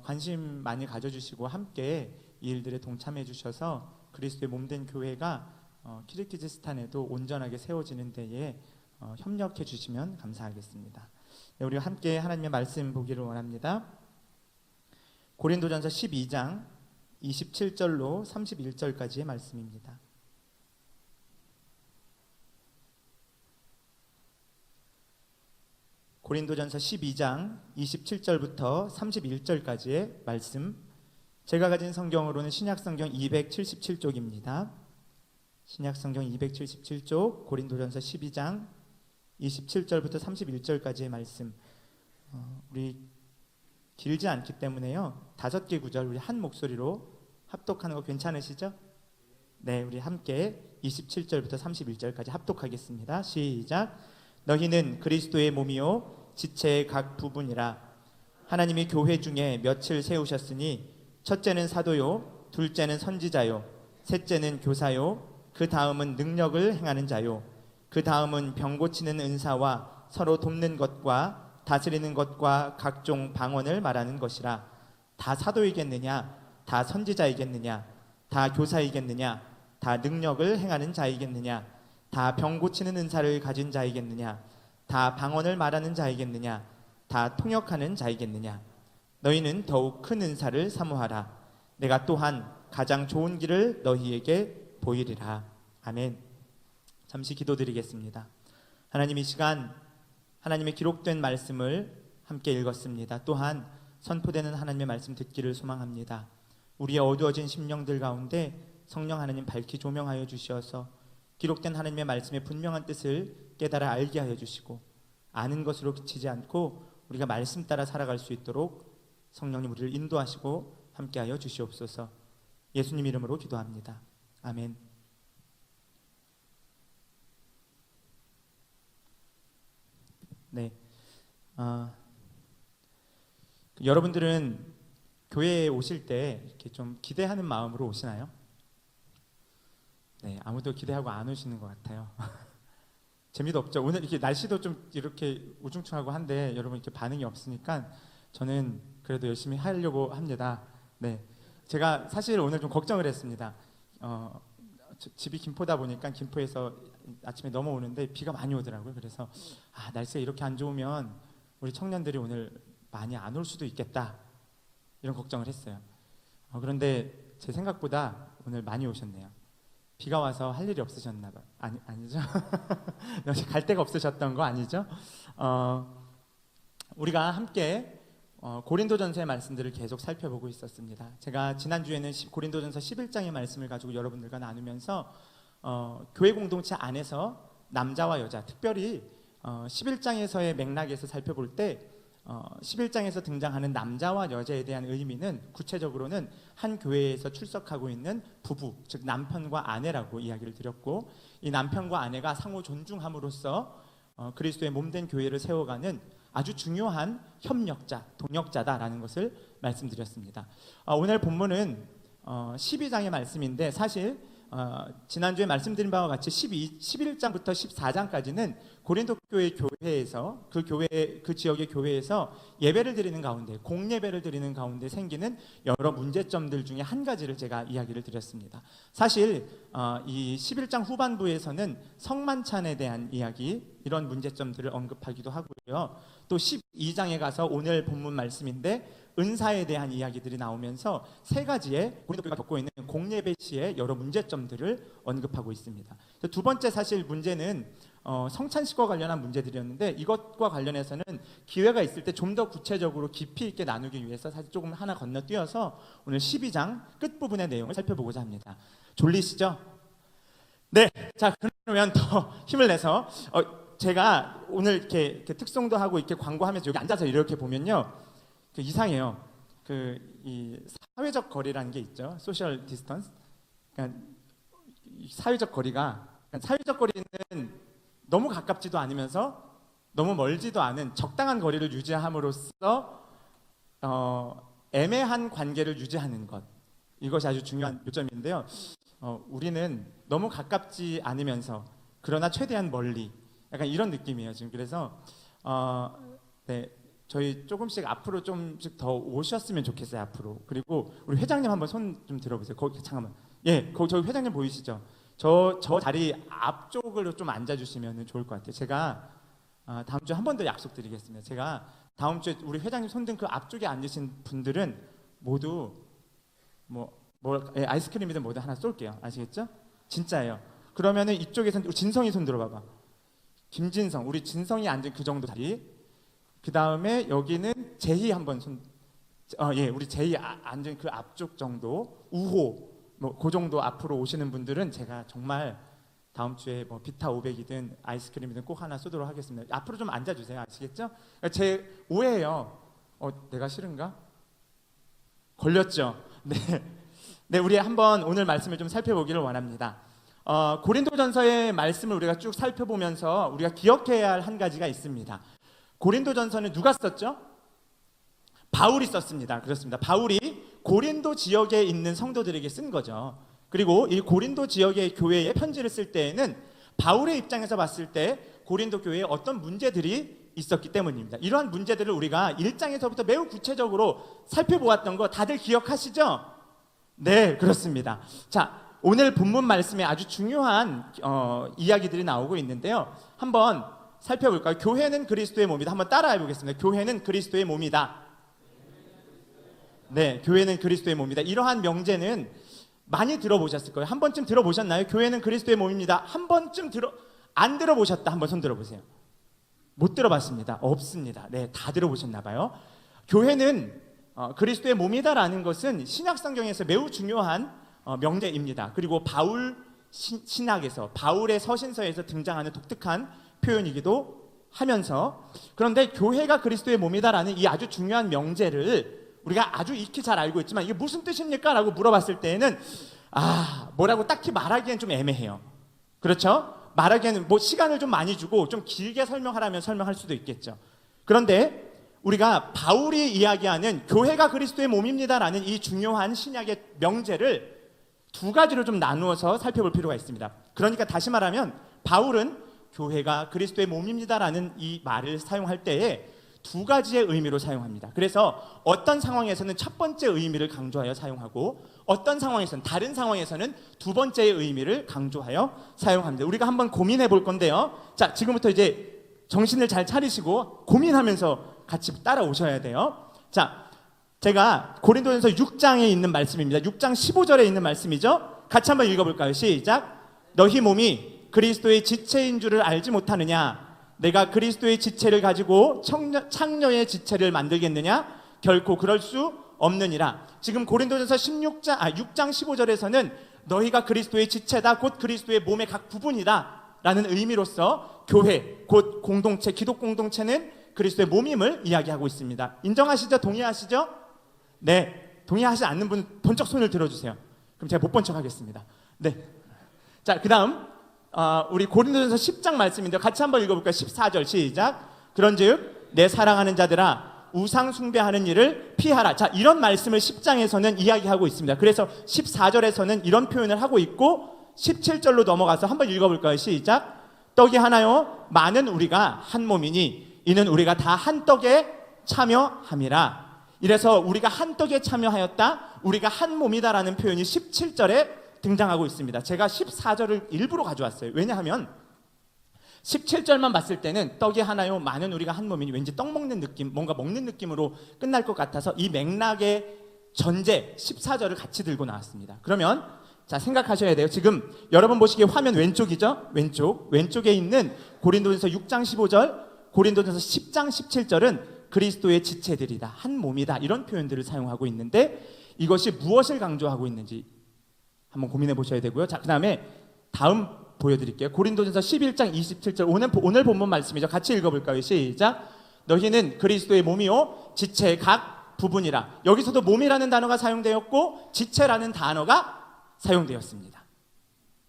관심 많이 가져주시고 함께 이 일들에 동참해 주셔서 그리스도의 몸된 교회가 키르기즈스탄에도 온전하게 세워지는 데에 협력해 주시면 감사하겠습니다. 네, 우리 함께 하나님의 말씀 보기를 원합니다. 고린도전서 12장 27절로 31절까지의 말씀입니다. 고린도전서 12장 27절부터 31절까지의 말씀. 제가 가진 성경으로는 신약성경 277쪽입니다. 신약성경 277쪽 고린도전서 12장 27절부터 31절까지의 말씀. 우리 길지 않기 때문에요. 5개 구절 우리 한 목소리로 합독하는 거 괜찮으시죠? 네, 우리 함께 27절부터 31절까지 합독하겠습니다. 시작. 너희는 그리스도의 몸이요 지체의 각 부분이라. 하나님이 교회 중에 몇을 세우셨으니 첫째는 사도요, 둘째는 선지자요, 셋째는 교사요, 그 다음은 능력을 행하는 자요. 그 다음은 병 고치는 은사와 서로 돕는 것과 다스리는 것과 각종 방언을 말하는 것이라. 다 사도이겠느냐? 다 선지자이겠느냐? 다 교사이겠느냐? 다 능력을 행하는 자이겠느냐? 다 병 고치는 은사를 가진 자이겠느냐? 다 방언을 말하는 자이겠느냐? 다 통역하는 자이겠느냐? 너희는 더욱 큰 은사를 사모하라. 내가 또한 가장 좋은 길을 너희에게 보이리라. 아멘. 잠시 기도드리겠습니다. 하나님, 이 시간 하나님의 기록된 말씀을 함께 읽었습니다. 또한 선포되는 하나님의 말씀 듣기를 소망합니다. 우리의 어두워진 심령들 가운데 성령 하나님 밝히 조명하여 주시어서 기록된 하나님의 말씀의 분명한 뜻을 깨달아 알게 하여 주시고, 아는 것으로 그치지 않고 우리가 말씀 따라 살아갈 수 있도록 성령님 우리를 인도하시고 함께하여 주시옵소서. 예수님 이름으로 기도합니다. 아멘. 네, 여러분들은 교회에 오실 때 이렇게 좀 기대하는 마음으로 오시나요? 네, 아무도 기대하고 안 오시는 것 같아요. 재미도 없죠. 오늘 이렇게 날씨도 좀 이렇게 우중충하고 한데 여러분 이렇게 반응이 없으니까 저는 그래도 열심히 하려고 합니다. 네, 제가 사실 오늘 좀 걱정을 했습니다. 집이 김포다 보니까 김포에서 아침에 넘어오는데 비가 많이 오더라고요. 그래서 날씨가 이렇게 안 좋으면 우리 청년들이 오늘 많이 안 올 수도 있겠다, 이런 걱정을 했어요. 그런데 제 생각보다 오늘 많이 오셨네요. 비가 와서 할 일이 없으셨나 봐요. 아니죠? 갈 데가 없으셨던 거 아니죠? 우리가 함께 고린도전서의 말씀들을 계속 살펴보고 있었습니다. 제가 지난주에는 고린도전서 11장의 말씀을 가지고 여러분들과 나누면서 교회 공동체 안에서 남자와 여자, 특별히 11장에서의 맥락에서 살펴볼 때 11장에서 등장하는 남자와 여자에 대한 의미는 구체적으로는 한 교회에서 출석하고 있는 부부, 즉 남편과 아내라고 이야기를 드렸고, 이 남편과 아내가 상호 존중함으로써 그리스도의 몸된 교회를 세워가는 아주 중요한 협력자, 동역자다라는 것을 말씀드렸습니다. 오늘 본문은 12장의 말씀인데, 사실 지난주에 말씀드린 바와 같이 11장부터 14장까지는 고린도 교회에서 그 지역의 교회에서 예배를 드리는 가운데, 공예배를 드리는 가운데 생기는 여러 문제점들 중에 한 가지를 제가 이야기를 드렸습니다. 사실 이 11장 후반부에서는 성만찬에 대한 이야기, 이런 문제점들을 언급하기도 하고요. 또 12장에 가서 오늘 본문 말씀인데 은사에 대한 이야기들이 나오면서 세 가지의 고린도 교회가 겪고 있는 공예배 시의 여러 문제점들을 언급하고 있습니다. 두 번째 사실 문제는 성찬식과 관련한 문제들이었는데, 이것과 관련해서는 기회가 있을 때 좀 더 구체적으로 깊이 있게 나누기 위해서 사실 조금 하나 건너뛰어서 오늘 12장 끝부분의 내용을 살펴보고자 합니다. 졸리시죠? 네, 자 그러면 더 힘을 내서 제가 오늘 이렇게 특송도 하고 이렇게 광고하면서 여기 앉아서 이렇게 보면요, 이상해요. 이 사회적 거리라는 게 있죠. 소셜 디스턴스. 그러니까 사회적 거리는 너무 가깝지도 않으면서 너무 멀지도 않은 적당한 거리를 유지함으로써 애매한 관계를 유지하는 것, 이것이 아주 중요한 요점인데요. 우리는 너무 가깝지 않으면서 그러나 최대한 멀리, 약간 이런 느낌이에요 지금. 그래서 네, 저희 조금씩 앞으로 좀씩 더 오셨으면 좋겠어요, 앞으로. 그리고 우리 회장님 한번 손 좀 들어보세요. 거기 잠깐만. 예, 저희 회장님 보이시죠? 저 자리 앞쪽으로 좀 앉아주시면 좋을 것 같아요. 제가 다음 주에 한 번 더 약속드리겠습니다. 제가 다음 주에 우리 회장님 손든 그 앞쪽에 앉으신 분들은 모두 아이스크림이든 뭐든 하나 쏠게요. 아시겠죠? 진짜예요. 그러면은 이쪽에서 진성이 손 들어봐봐. 김진성, 우리 진성이 앉은 그 정도 자리. 그 다음에 여기는 제희 한번 우리 제희 앉은 그 앞쪽 정도, 우호, 그 정도 앞으로 오시는 분들은 제가 정말 다음 주에 비타 500이든 아이스크림이든 꼭 하나 쏘도록 하겠습니다. 앞으로 좀 앉아주세요. 아시겠죠? 제 오해예요. 내가 싫은가? 걸렸죠? 네, 우리 한번 오늘 말씀을 좀 살펴보기를 원합니다. 고린도전서의 말씀을 우리가 쭉 살펴보면서 우리가 기억해야 할 한 가지가 있습니다. 고린도전서는 누가 썼죠? 바울이 썼습니다. 그렇습니다. 바울이 고린도 지역에 있는 성도들에게 쓴 거죠. 그리고 이 고린도 지역의 교회에 편지를 쓸 때에는 바울의 입장에서 봤을 때 고린도 교회에 어떤 문제들이 있었기 때문입니다. 이러한 문제들을 우리가 1장에서부터 매우 구체적으로 살펴보았던 거 다들 기억하시죠? 네, 그렇습니다. 자, 오늘 본문 말씀에 아주 중요한 이야기들이 나오고 있는데요. 한번 살펴볼까요? 교회는 그리스도의 몸이다. 한번 따라해 보겠습니다. 교회는 그리스도의 몸이다. 네, 교회는 그리스도의 몸이다. 이러한 명제는 많이 들어보셨을 거예요. 한 번쯤 들어보셨나요? 교회는 그리스도의 몸입니다. 한 번쯤 안 들어보셨다. 한번 손 들어보세요. 못 들어봤습니다. 없습니다. 네, 다 들어보셨나 봐요. 교회는 그리스도의 몸이다라는 것은 신약 성경에서 매우 중요한 명제입니다. 그리고 바울 신학에서 바울의 서신서에서 등장하는 독특한 표현이기도 하면서, 그런데 교회가 그리스도의 몸이다라는 이 아주 중요한 명제를 우리가 아주 익히 잘 알고 있지만 이게 무슨 뜻입니까? 라고 물어봤을 때에는 뭐라고 딱히 말하기엔 좀 애매해요. 그렇죠? 말하기에는 뭐 시간을 좀 많이 주고 좀 길게 설명하라면 설명할 수도 있겠죠. 그런데 우리가 바울이 이야기하는 교회가 그리스도의 몸입니다라는 이 중요한 신약의 명제를 두 가지로 좀 나누어서 살펴볼 필요가 있습니다. 그러니까 다시 말하면 바울은 교회가 그리스도의 몸입니다라는 이 말을 사용할 때에 두 가지의 의미로 사용합니다. 그래서 어떤 상황에서는 첫 번째 의미를 강조하여 사용하고 어떤 상황에서는 다른 상황에서는 두 번째의 의미를 강조하여 사용합니다. 우리가 한번 고민해 볼 건데요. 자, 지금부터 이제 정신을 잘 차리시고 고민하면서 같이 따라오셔야 돼요. 자, 제가 고린도전서 6장에 있는 말씀입니다. 6장 15절에 있는 말씀이죠. 같이 한번 읽어볼까요? 시작. 너희 몸이 그리스도의 지체인 줄을 알지 못하느냐? 내가 그리스도의 지체를 가지고 창녀의 지체를 만들겠느냐? 결코 그럴 수 없느니라. 지금 고린도전서 6장 15절에서는 너희가 그리스도의 지체다, 곧 그리스도의 몸의 각 부분이다 라는 의미로서 교회, 곧 공동체, 기독 공동체는 그리스도의 몸임을 이야기하고 있습니다. 인정하시죠? 동의하시죠? 네, 동의하지 않는 분 번쩍 손을 들어주세요. 그럼 제가 못 본 척 하겠습니다. 네. 자, 그 다음 우리 고린도전서 10장 말씀인데 같이 한번 읽어볼까요? 14절 시작. 그런즉 내 사랑하는 자들아 우상 숭배하는 일을 피하라. 자, 이런 말씀을 10장에서는 이야기하고 있습니다. 그래서 14절에서는 이런 표현을 하고 있고 17절로 넘어가서 한번 읽어볼까요? 시작. 떡이 하나요 많은 우리가 한 몸이니 이는 우리가 다 한 떡에 참여함이라. 이래서 우리가 한 떡에 참여하였다, 우리가 한 몸이다라는 표현이 17절에 등장하고 있습니다. 제가 14절을 일부러 가져왔어요. 왜냐하면 17절만 봤을 때는 떡이 하나요 많은 우리가 한 몸이니 왠지 떡 먹는 느낌, 뭔가 먹는 느낌으로 끝날 것 같아서 이 맥락의 전제 14절을 같이 들고 나왔습니다. 그러면 자, 생각하셔야 돼요. 지금 여러분 보시기에 화면 왼쪽이죠? 왼쪽에 있는 고린도전서 6장 15절, 고린도전서 10장 17절은 그리스도의 지체들이다, 한 몸이다, 이런 표현들을 사용하고 있는데 이것이 무엇을 강조하고 있는지 한번 고민해 보셔야 되고요. 자, 그 다음에 다음 보여드릴게요. 고린도전서 11장 27절 오늘 본문 말씀이죠. 같이 읽어볼까요? 시작. 너희는 그리스도의 몸이요 지체의 각 부분이라. 여기서도 몸이라는 단어가 사용되었고 지체라는 단어가 사용되었습니다.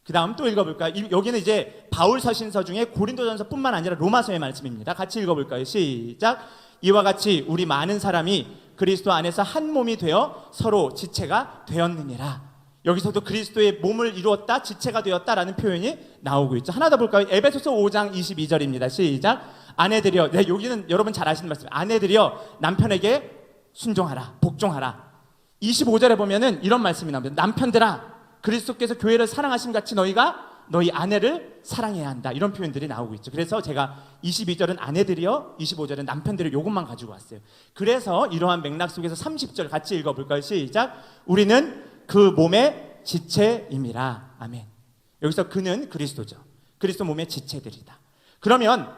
그 다음 또 읽어볼까요? 여기는 이제 바울 서신서 중에 고린도전서뿐만 아니라 로마서의 말씀입니다. 같이 읽어볼까요? 시작. 이와 같이 우리 많은 사람이 그리스도 안에서 한 몸이 되어 서로 지체가 되었느니라. 여기서도 그리스도의 몸을 이루었다, 지체가 되었다라는 표현이 나오고 있죠. 하나 더 볼까요? 에베소서 5장 22절입니다. 시작. 아내들이여, 네, 여기는 여러분 잘 아시는 말씀. 아내들이여 남편에게 순종하라, 복종하라. 25절에 보면은 이런 말씀이 나옵니다. 남편들아, 그리스도께서 교회를 사랑하신 같이 너희 아내를 사랑해야 한다. 이런 표현들이 나오고 있죠. 그래서 제가 22절은 아내들이여, 25절은 남편들을 요것만 가지고 왔어요. 그래서 이러한 맥락 속에서 30절 같이 읽어볼까요? 시작. 우리는 그 몸의 지체임이라. 아멘. 여기서 그는 그리스도죠. 그리스도 몸의 지체들이다. 그러면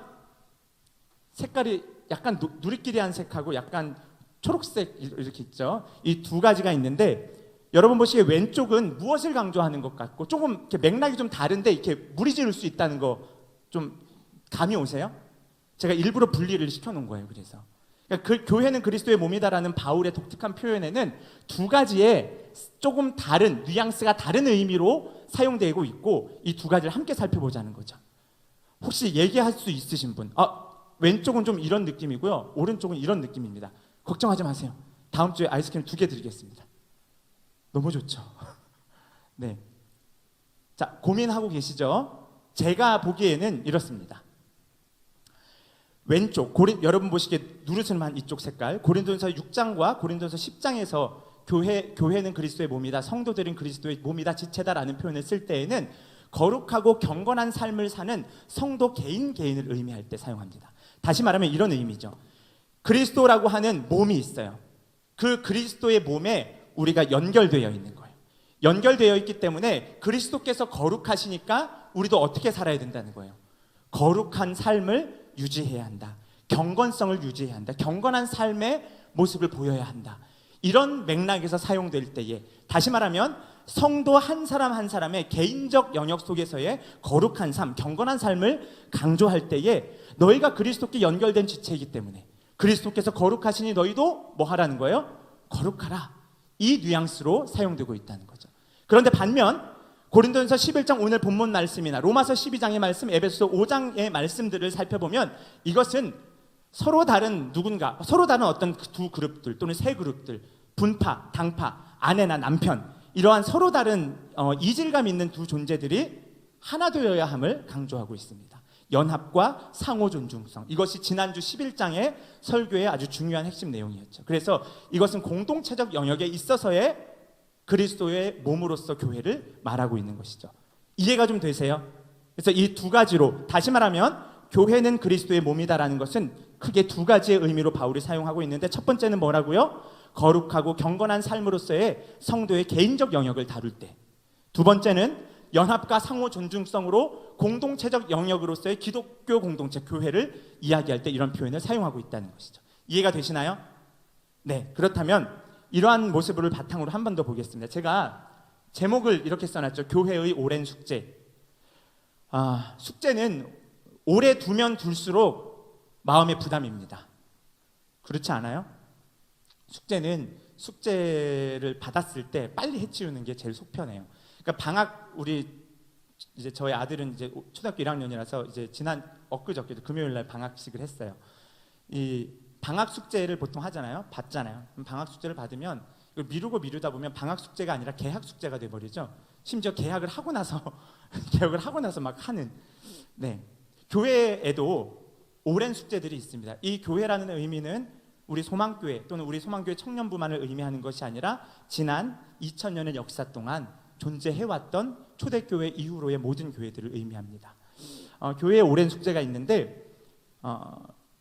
색깔이 약간 누리끼리한 색하고 약간 초록색 이렇게 있죠. 이 두 가지가 있는데 여러분 보시기에 왼쪽은 무엇을 강조하는 것 같고 조금 이렇게 맥락이 좀 다른데 이렇게 무리지을 수 있다는 거 좀 감이 오세요? 제가 일부러 분리를 시켜놓은 거예요. 그래서 그러니까 그 교회는 그리스도의 몸이다라는 바울의 독특한 표현에는 두 가지의 조금 다른 뉘앙스가 다른 의미로 사용되고 있고 이 두 가지를 함께 살펴보자는 거죠. 혹시 얘기할 수 있으신 분? 왼쪽은 좀 이런 느낌이고요, 오른쪽은 이런 느낌입니다. 걱정하지 마세요. 다음 주에 아이스크림 2개 드리겠습니다. 너무 좋죠. 네, 자, 고민하고 계시죠? 제가 보기에는 이렇습니다. 왼쪽 여러분 보시기에 누르시면 이쪽 색깔 고린도전서 6장과 고린도전서 10장에서 교회는 그리스도의 몸이다, 성도들은 그리스도의 몸이다, 지체다라는 표현을 쓸 때에는 거룩하고 경건한 삶을 사는 성도 개인을 의미할 때 사용합니다. 다시 말하면 이런 의미죠. 그리스도라고 하는 몸이 있어요. 그 그리스도의 몸에 우리가 연결되어 있는 거예요. 연결되어 있기 때문에 그리스도께서 거룩하시니까 우리도 어떻게 살아야 된다는 거예요. 거룩한 삶을 유지해야 한다. 경건성을 유지해야 한다. 경건한 삶의 모습을 보여야 한다. 이런 맥락에서 사용될 때에, 다시 말하면 성도 한 사람 한 사람의 개인적 영역 속에서의 거룩한 삶, 경건한 삶을 강조할 때에 너희가 그리스도께 연결된 지체이기 때문에 그리스도께서 거룩하시니 너희도 뭐 하라는 거예요? 거룩하라. 이 뉘앙스로 사용되고 있다는 거죠. 그런데 반면 고린도전서 11장 오늘 본문 말씀이나 로마서 12장의 말씀, 에베소서 5장의 말씀들을 살펴보면 이것은 서로 다른 어떤 두 그룹들 또는 세 그룹들, 분파, 당파, 아내나 남편, 이러한 서로 다른 이질감 있는 두 존재들이 하나 되어야 함을 강조하고 있습니다. 연합과 상호 존중성, 이것이 지난주 11장의 설교의 아주 중요한 핵심 내용이었죠. 그래서 이것은 공동체적 영역에 있어서의 그리스도의 몸으로서 교회를 말하고 있는 것이죠. 이해가 좀 되세요? 그래서 이 두 가지로, 다시 말하면 교회는 그리스도의 몸이다라는 것은 크게 두 가지의 의미로 바울이 사용하고 있는데, 첫 번째는 뭐라고요? 거룩하고 경건한 삶으로서의 성도의 개인적 영역을 다룰 때, 두 번째는 연합과 상호 존중성으로 공동체적 영역으로서의 기독교 공동체 교회를 이야기할 때 이런 표현을 사용하고 있다는 것이죠. 이해가 되시나요? 네, 그렇다면 이러한 모습을 바탕으로 한 번 더 보겠습니다. 제가 제목을 이렇게 써놨죠. 교회의 오랜 숙제. 숙제는 오래 두면 둘수록 마음의 부담입니다. 그렇지 않아요? 숙제를 받았을 때 빨리 해치우는 게 제일 속편해요. 그러니까 이제 저희 아들은 이제 초등학교 1학년이라서 이제 지난 엊그저께도 금요일 날 방학식을 했어요. 이 방학 숙제를 보통 하잖아요. 받잖아요. 그럼 방학 숙제를 받으면 이걸 미루다 보면 방학 숙제가 아니라 개학 숙제가 돼 버리죠. 심지어 개학을 하고 나서 막 하는. 네. 교회에도 오랜 숙제들이 있습니다. 이 교회라는 의미는 우리 소망교회 또는 우리 소망교회 청년부만을 의미하는 것이 아니라 지난 2000년의 역사 동안 존재해왔던 초대교회 이후로의 모든 교회들을 의미합니다. 교회에 오랜 숙제가 있는데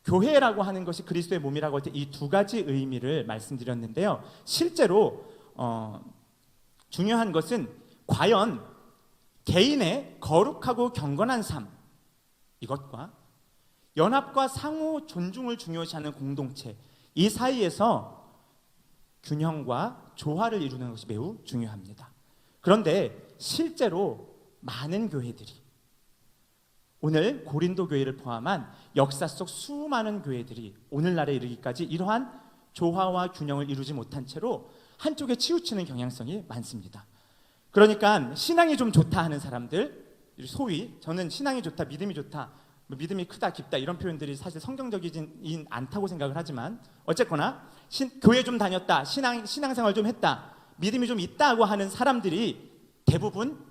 교회라고 하는 것이 그리스도의 몸이라고 할 때 이 두 가지 의미를 말씀드렸는데요. 실제로 중요한 것은 과연 개인의 거룩하고 경건한 삶, 이것과 연합과 상호 존중을 중요시하는 공동체, 이 사이에서 균형과 조화를 이루는 것이 매우 중요합니다. 그런데 실제로 많은 교회들이, 오늘 고린도 교회를 포함한 역사 속 수많은 교회들이 오늘날에 이르기까지 이러한 조화와 균형을 이루지 못한 채로 한쪽에 치우치는 경향성이 많습니다. 그러니까 신앙이 좀 좋다 하는 사람들, 소위 저는 신앙이 좋다, 믿음이 좋다, 믿음이 크다, 깊다 이런 표현들이 사실 성경적이진 않다고 생각을 하지만 어쨌거나 교회 좀 다녔다, 신앙생활 좀 했다, 믿음이 좀 있다고 하는 사람들이 대부분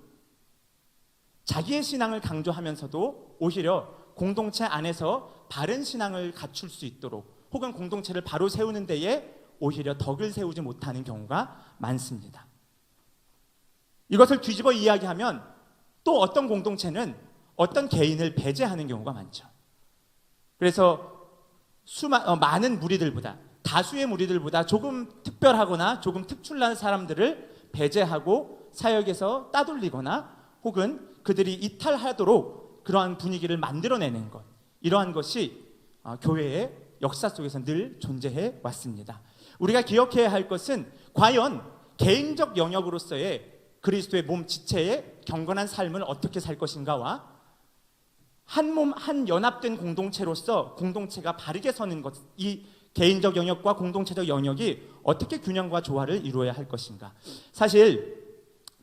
자기의 신앙을 강조하면서도 오히려 공동체 안에서 바른 신앙을 갖출 수 있도록 혹은 공동체를 바로 세우는 데에 오히려 덕을 세우지 못하는 경우가 많습니다. 이것을 뒤집어 이야기하면 또 어떤 공동체는 어떤 개인을 배제하는 경우가 많죠. 그래서 많은 무리들보다, 다수의 무리들보다 조금 특별하거나 조금 특출난 사람들을 배제하고 사역에서 따돌리거나 혹은 그들이 이탈하도록 그러한 분위기를 만들어내는 것, 이러한 것이 교회의 역사 속에서 늘 존재해 왔습니다. 우리가 기억해야 할 것은 과연 개인적 영역으로서의 그리스도의 몸 지체의 경건한 삶을 어떻게 살 것인가와 한 몸, 한 연합된 공동체로서 공동체가 바르게 서는 것, 이 개인적 영역과 공동체적 영역이 어떻게 균형과 조화를 이루어야 할 것인가. 사실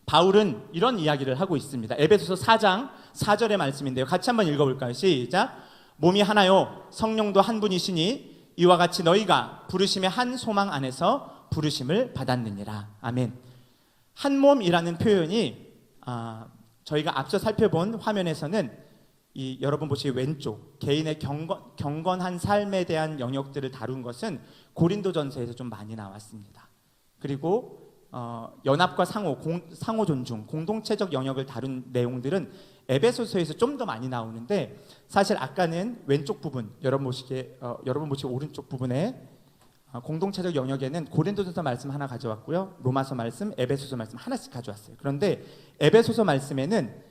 바울은 이런 이야기를 하고 있습니다. 에베소서 4장 4절의 말씀인데요. 같이 한번 읽어볼까요? 시작. 몸이 하나요 성령도 한 분이시니 이와 같이 너희가 부르심의 한 소망 안에서 부르심을 받았느니라. 아멘. 한 몸이라는 표현이 저희가 앞서 살펴본 화면에서는 이 여러분 보시기 왼쪽 개인의 경건한 삶에 대한 영역들을 다룬 것은 고린도전서에서 좀 많이 나왔습니다. 그리고 연합과 상호 존중, 공동체적 영역을 다룬 내용들은 에베소서에서 좀 더 많이 나오는데, 사실 아까는 왼쪽 부분 여러분 보시기 오른쪽 부분에 공동체적 영역에는 고린도전서 말씀 하나 가져왔고요, 로마서 말씀, 에베소서 말씀 하나씩 가져왔어요. 그런데 에베소서 말씀에는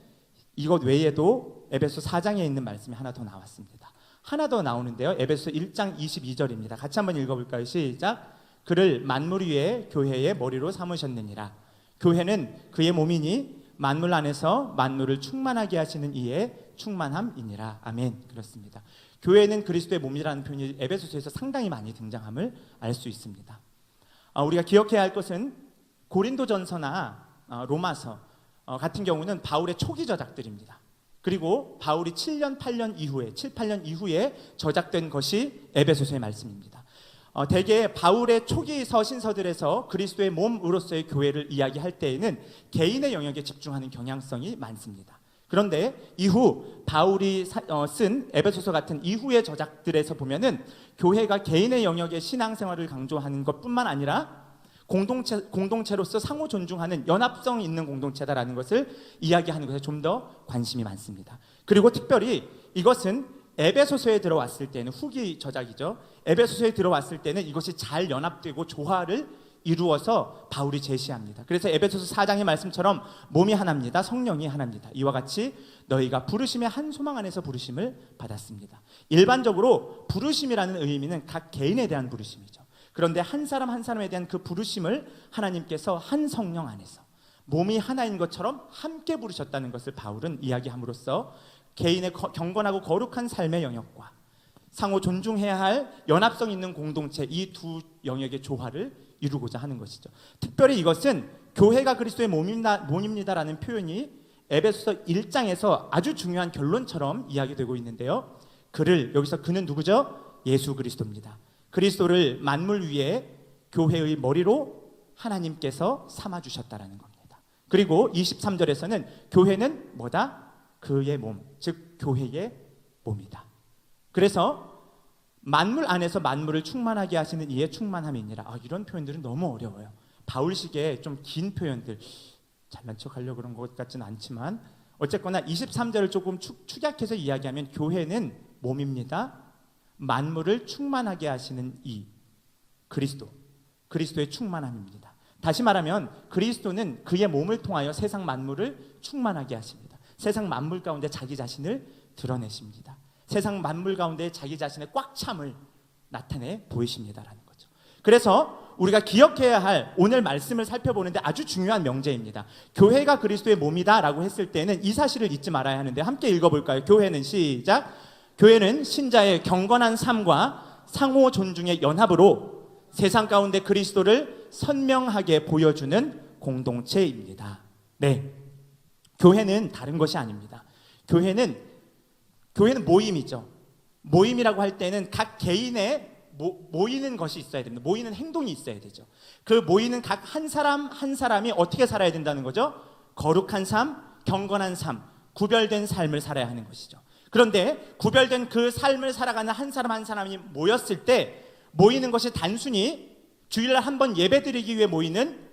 이것 외에도 에베소 4장에 있는 말씀이 하나 더 나왔습니다. 하나 더 나오는데요, 에베소 1장 22절입니다. 같이 한번 읽어볼까요? 시작. 그를 만물 위에 교회의 머리로 삼으셨느니라. 교회는 그의 몸이니 만물 안에서 만물을 충만하게 하시는 이의 충만함이니라. 아멘. 그렇습니다. 교회는 그리스도의 몸이라는 표현이 에베소서에서 상당히 많이 등장함을 알 수 있습니다. 우리가 기억해야 할 것은 고린도전서나 로마서 같은 경우는 바울의 초기 저작들입니다. 그리고 바울이 7, 8년 이후에 저작된 것이 에베소서의 말씀입니다. 대개 바울의 초기 서신서들에서 그리스도의 몸으로서의 교회를 이야기할 때에는 개인의 영역에 집중하는 경향성이 많습니다. 그런데 이후 바울이 쓴 에베소서 같은 이후의 저작들에서 보면은 교회가 개인의 영역의 신앙생활을 강조하는 것뿐만 아니라 공동체로서 상호 존중하는 연합성 있는 공동체다라는 것을 이야기하는 것에 좀 더 관심이 많습니다. 그리고 특별히 이것은 에베소서에 들어왔을 때는, 후기 저작이죠, 에베소서에 들어왔을 때는 이것이 잘 연합되고 조화를 이루어서 바울이 제시합니다. 그래서 에베소서 4장의 말씀처럼 몸이 하나입니다, 성령이 하나입니다. 이와 같이 너희가 부르심의 한 소망 안에서 부르심을 받았습니다. 일반적으로 부르심이라는 의미는 각 개인에 대한 부르심이죠. 그런데 한 사람 한 사람에 대한 그 부르심을 하나님께서 한 성령 안에서 몸이 하나인 것처럼 함께 부르셨다는 것을 바울은 이야기함으로써 개인의 경건하고 거룩한 삶의 영역과 상호 존중해야 할 연합성 있는 공동체, 이 두 영역의 조화를 이루고자 하는 것이죠. 특별히 이것은 교회가 그리스도의 몸입니다라는 표현이 에베소서 1장에서 아주 중요한 결론처럼 이야기되고 있는데요, 여기서 그는 누구죠? 예수 그리스도입니다. 그리스도를 만물 위에 교회의 머리로 하나님께서 삼아주셨다라는 겁니다. 그리고 23절에서는 교회는 뭐다? 그의 몸, 즉 교회의 몸이다. 그래서 만물 안에서 만물을 충만하게 하시는 이의 충만함이니라. 이런 표현들은 너무 어려워요. 바울식의 좀 긴 표현들, 잘난 척하려고 그런 것 같지는 않지만 어쨌거나 23절을 조금 축약해서 이야기하면 교회는 몸입니다. 만물을 충만하게 하시는 이 그리스도의 충만함입니다. 다시 말하면 그리스도는 그의 몸을 통하여 세상 만물을 충만하게 하십니다. 세상 만물 가운데 자기 자신을 드러내십니다. 세상 만물 가운데 자기 자신의 꽉 참을 나타내 보이십니다라는 거죠. 그래서 우리가 기억해야 할 오늘 말씀을 살펴보는데 아주 중요한 명제입니다. 교회가 그리스도의 몸이다라고 했을 때는 이 사실을 잊지 말아야 하는데, 함께 읽어볼까요? 교회는 시작. 교회는 신자의 경건한 삶과 상호 존중의 연합으로 세상 가운데 그리스도를 선명하게 보여주는 공동체입니다. 네, 교회는 다른 것이 아닙니다. 교회는 모임이죠. 모임이라고 할 때는 각 개인의 모이는 것이 있어야 됩니다. 모이는 행동이 있어야 되죠. 그 모이는 각 한 사람 한 사람이 어떻게 살아야 된다는 거죠? 거룩한 삶, 경건한 삶, 구별된 삶을 살아야 하는 것이죠. 그런데 구별된 그 삶을 살아가는 한 사람 한 사람이 모였을 때 모이는 것이 단순히 주일날 한번 예배 드리기 위해 모이는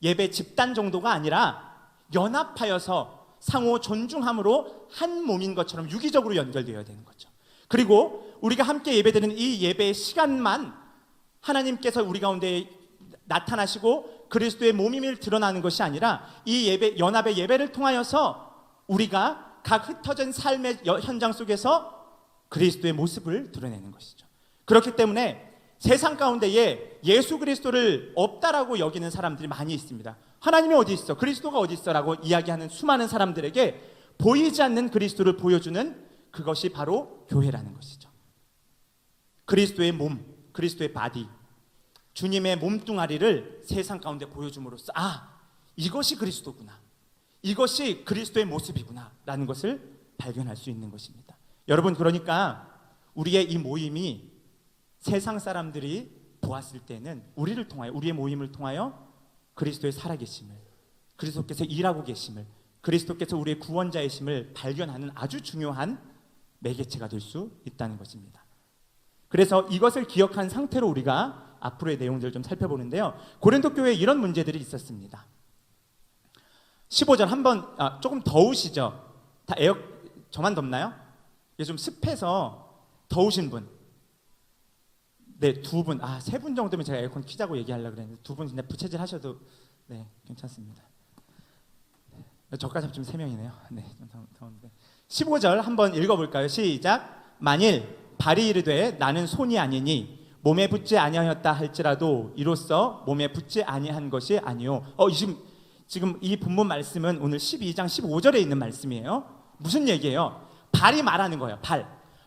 예배 집단 정도가 아니라 연합하여서 상호 존중함으로 한 몸인 것처럼 유기적으로 연결되어야 되는 거죠. 그리고 우리가 함께 예배드리는 이 예배의 시간만 하나님께서 우리 가운데 나타나시고 그리스도의 몸임을 드러나는 것이 아니라 이 예배, 연합의 예배를 통하여서 우리가 각 흩어진 삶의 현장 속에서 그리스도의 모습을 드러내는 것이죠. 그렇기 때문에 세상 가운데에 예수 그리스도를 없다라고 여기는 사람들이 많이 있습니다. 하나님이 어디 있어? 그리스도가 어디 있어? 라고 이야기하는 수많은 사람들에게 보이지 않는 그리스도를 보여주는 그것이 바로 교회라는 것이죠. 그리스도의 몸, 그리스도의 바디, 주님의 몸뚱아리를 세상 가운데 보여줌으로써 이것이 그리스도구나, 이것이 그리스도의 모습이구나 라는 것을 발견할 수 있는 것입니다. 여러분, 그러니까 우리의 이 모임이 세상 사람들이 보았을 때는 우리를 통하여, 우리의 모임을 통하여 그리스도의 살아계심을, 그리스도께서 일하고 계심을 그리스도께서 우리의 구원자이심을 발견하는 아주 중요한 매개체가 될 수 있다는 것입니다. 그래서 이것을 기억한 상태로 우리가 앞으로의 내용들을 좀 살펴보는데요. 고린도 교회에 이런 문제들이 있었습니다. 15절 한번 조금 더우시죠? 다 저만 덥나요? 이게 좀 습해서 더우신 분. 네, 두 분. 세 분 정도면 제가 에어컨 키자고 얘기하려고 그랬는데 두 분 그냥 부채질 하셔도 네, 괜찮습니다. 저까지 합치면 3명이네요. 네, 좀 더운데. 15절 한번 읽어볼까요? 시작. 만일 발이 이르되 나는 손이 아니니 몸에 붙지 아니하였다 할지라도 이로써 몸에 붙지 아니한 것이 아니요. 지금 이 본문 말씀은 오늘 12장 15절에 있는 말씀이에요. 무슨 얘기예요? 발이 말하는 거예요.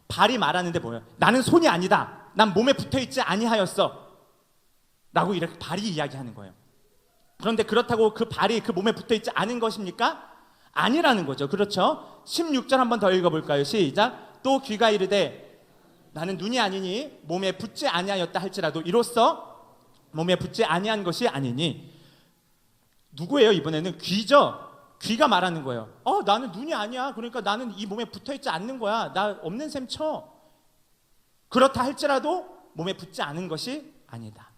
발이 말하는데 뭐예요? 나는 손이 아니다. 난 몸에 붙어있지 아니하였어. 라고 이렇게 발이 이야기하는 거예요. 그런데 그렇다고 그 발이 그 몸에 붙어있지 않은 것입니까? 아니라는 거죠. 그렇죠? 16절 한번 더 읽어볼까요? 시작. 또 귀가 이르되 나는 눈이 아니니 몸에 붙지 아니하였다 할지라도 이로써 몸에 붙지 아니한 것이 아니니. 누구예요? 이번에는 귀죠. 귀가 말하는 거예요. 나는 눈이 아니야. 그러니까 나는 이 몸에 붙어있지 않는 거야. 나 없는 셈 쳐. 그렇다 할지라도 몸에 붙지 않은 것이 아니다.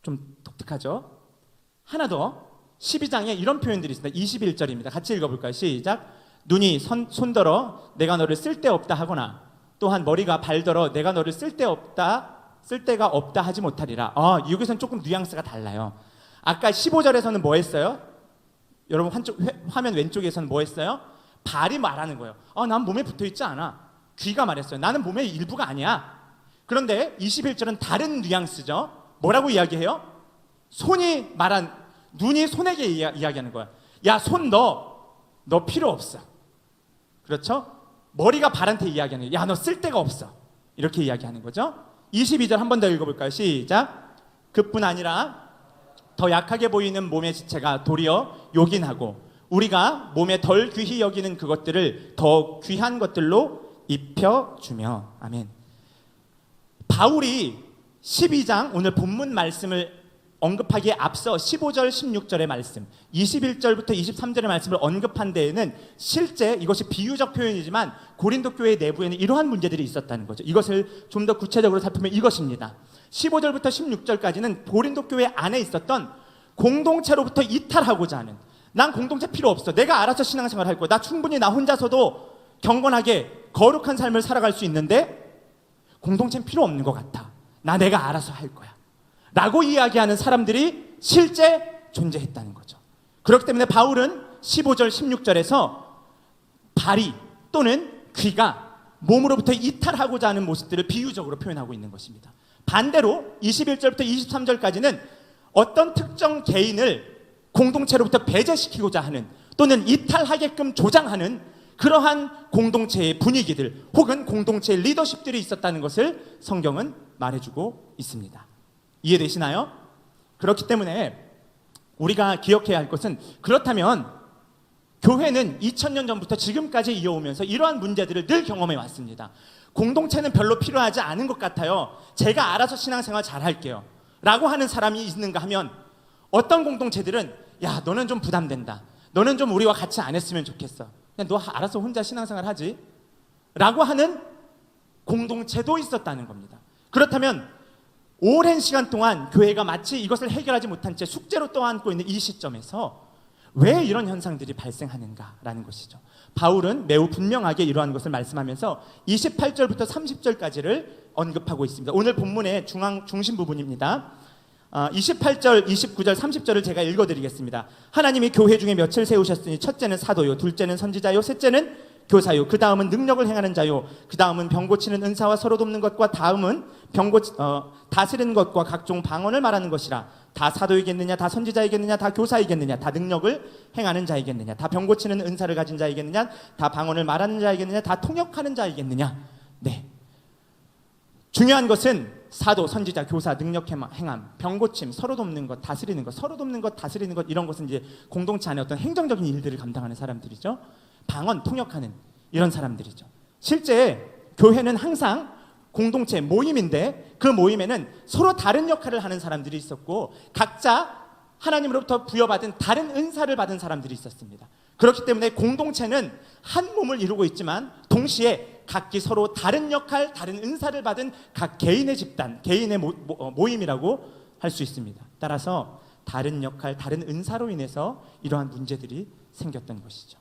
좀 독특하죠? 하나 더 12장에 이런 표현들이 있습니다. 21절입니다. 같이 읽어볼까요? 시작. 눈이 손더러 내가 너를 쓸데없다 하거나 또한 머리가 발더러 내가 너를 쓸데가 없다 하지 못하리라. 여기서는 조금 뉘앙스가 달라요. 아까 15절에서는 뭐 했어요? 여러분 화면 왼쪽에서는 뭐 했어요? 발이 말하는 거예요. 난 몸에 붙어있지 않아. 귀가 말했어요. 나는 몸의 일부가 아니야. 그런데 21절은 다른 뉘앙스죠. 뭐라고 이야기해요? 눈이 손에게 이야기하는 거야. 야, 손 너 필요 없어. 그렇죠? 머리가 발한테 이야기하는 거야. 야, 너 쓸데가 없어. 이렇게 이야기하는 거죠. 22절 한 번 더 읽어볼까요? 시작. 그뿐 아니라 더 약하게 보이는 몸의 지체가 도리어 요긴하고 우리가 몸에 덜 귀히 여기는 그것들을 더 귀한 것들로 입혀주며. 아멘. 바울이 12장 오늘 본문 말씀을 언급하기에 앞서 15절 16절의 말씀 21절부터 23절의 말씀을 언급한 데에는 실제 이것이 비유적 표현이지만 고린도 교회 내부에는 이러한 문제들이 있었다는 거죠. 이것을 좀 더 구체적으로 살피면 이것입니다. 15절부터 16절까지는 고린도 교회 안에 있었던 공동체로부터 이탈하고자 하는, 난 공동체 필요 없어, 내가 알아서 신앙생활 할 거야, 나 충분히 나 혼자서도 경건하게 거룩한 삶을 살아갈 수 있는데 공동체는 필요 없는 것 같아, 내가 알아서 할 거야 라고 이야기하는 사람들이 실제 존재했다는 거죠. 그렇기 때문에 바울은 15절 16절에서 발이 또는 귀가 몸으로부터 이탈하고자 하는 모습들을 비유적으로 표현하고 있는 것입니다. 반대로 21절부터 23절까지는 어떤 특정 개인을 공동체로부터 배제시키고자 하는 또는 이탈하게끔 조장하는 그러한 공동체의 분위기들 혹은 공동체의 리더십들이 있었다는 것을 성경은 말해주고 있습니다. 이해되시나요? 그렇기 때문에 우리가 기억해야 할 것은, 그렇다면 교회는 2000년 전부터 지금까지 이어오면서 이러한 문제들을 늘 경험해 왔습니다. 공동체는 별로 필요하지 않은 것 같아요, 제가 알아서 신앙생활 잘 할게요 라고 하는 사람이 있는가 하면, 어떤 공동체들은 야, 너는 좀 부담된다, 너는 좀 우리와 같이 안 했으면 좋겠어, 그냥 너 알아서 혼자 신앙생활 하지 라고 하는 공동체도 있었다는 겁니다. 그렇다면 오랜 시간 동안 교회가 마치 이것을 해결하지 못한 채 숙제로 떠안고 있는 이 시점에서 왜 이런 현상들이 발생하는가라는 것이죠. 바울은 매우 분명하게 이러한 것을 말씀하면서 28절부터 30절까지를 언급하고 있습니다. 오늘 본문의 중심 부분입니다. 28절, 29절, 30절을 제가 읽어드리겠습니다. 하나님이 교회 중에 몇을 세우셨으니 첫째는 사도요, 둘째는 선지자요, 셋째는 교사요, 그 다음은 능력을 행하는 자요, 그 다음은 병 고치는 은사와 서로 돕는 것과 다음은 다스리는 것과 각종 방언을 말하는 것이라. 다 사도이겠느냐, 다 선지자이겠느냐, 다 교사이겠느냐, 다 능력을 행하는 자이겠느냐, 다 병 고치는 은사를 가진 자이겠느냐, 다 방언을 말하는 자이겠느냐, 다 통역하는 자이겠느냐. 네, 중요한 것은 사도, 선지자, 교사, 능력 행함, 병 고침, 서로 돕는 것, 다스리는 것, 서로 돕는 것, 다스리는 것, 이런 것은 이제 공동체 안에 어떤 행정적인 일들을 감당하는 사람들이죠. 방언, 통역하는 이런 사람들이죠. 실제 교회는 항상 공동체 모임인데 그 모임에는 서로 다른 역할을 하는 사람들이 있었고 각자 하나님으로부터 부여받은 다른 은사를 받은 사람들이 있었습니다. 그렇기 때문에 공동체는 한 몸을 이루고 있지만 동시에 각기 서로 다른 역할, 다른 은사를 받은 각 개인의 집단, 개인의 모임이라고 할 수 있습니다. 따라서 다른 역할, 다른 은사로 인해서 이러한 문제들이 생겼던 것이죠.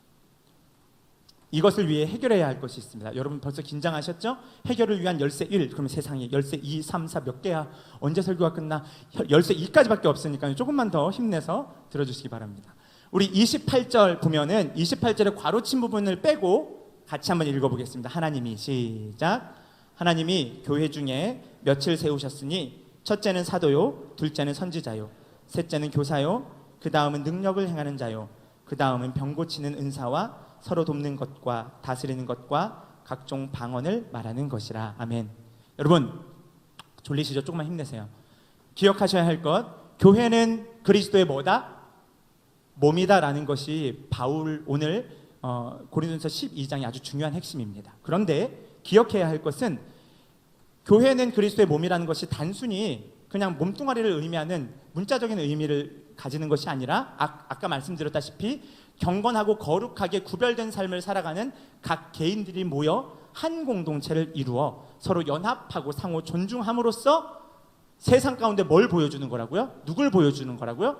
이것을 위해 해결해야 할 것이 있습니다. 여러분 벌써 긴장하셨죠? 해결을 위한 열쇠 1, 그러면 세상에 열쇠 2, 3, 4 몇 개야? 언제 설교가 끝나? 열쇠 2까지밖에 없으니까 조금만 더 힘내서 들어주시기 바랍니다. 우리 28절 보면은 28절의 괄호친 부분을 빼고 같이 한번 읽어보겠습니다. 하나님이 시작. 하나님이 교회 중에 며칠 세우셨으니 첫째는 사도요, 둘째는 선지자요, 셋째는 교사요, 그 다음은 능력을 행하는 자요, 그 다음은 병 고치는 은사와 서로 돕는 것과 다스리는 것과 각종 방언을 말하는 것이라. 아멘. 여러분 졸리시죠? 조금만 힘내세요. 기억하셔야 할 것, 교회는 그리스도의 뭐다? 몸이다라는 것이 바울 오늘 고린도전서 12장의 아주 중요한 핵심입니다. 그런데 기억해야 할 것은 교회는 그리스도의 몸이라는 것이 단순히 그냥 몸뚱아리를 의미하는 문자적인 의미를 가지는 것이 아니라 아까 말씀드렸다시피 경건하고 거룩하게 구별된 삶을 살아가는 각 개인들이 모여 한 공동체를 이루어 서로 연합하고 상호 존중함으로써 세상 가운데 뭘 보여주는 거라고요? 누굴 보여주는 거라고요?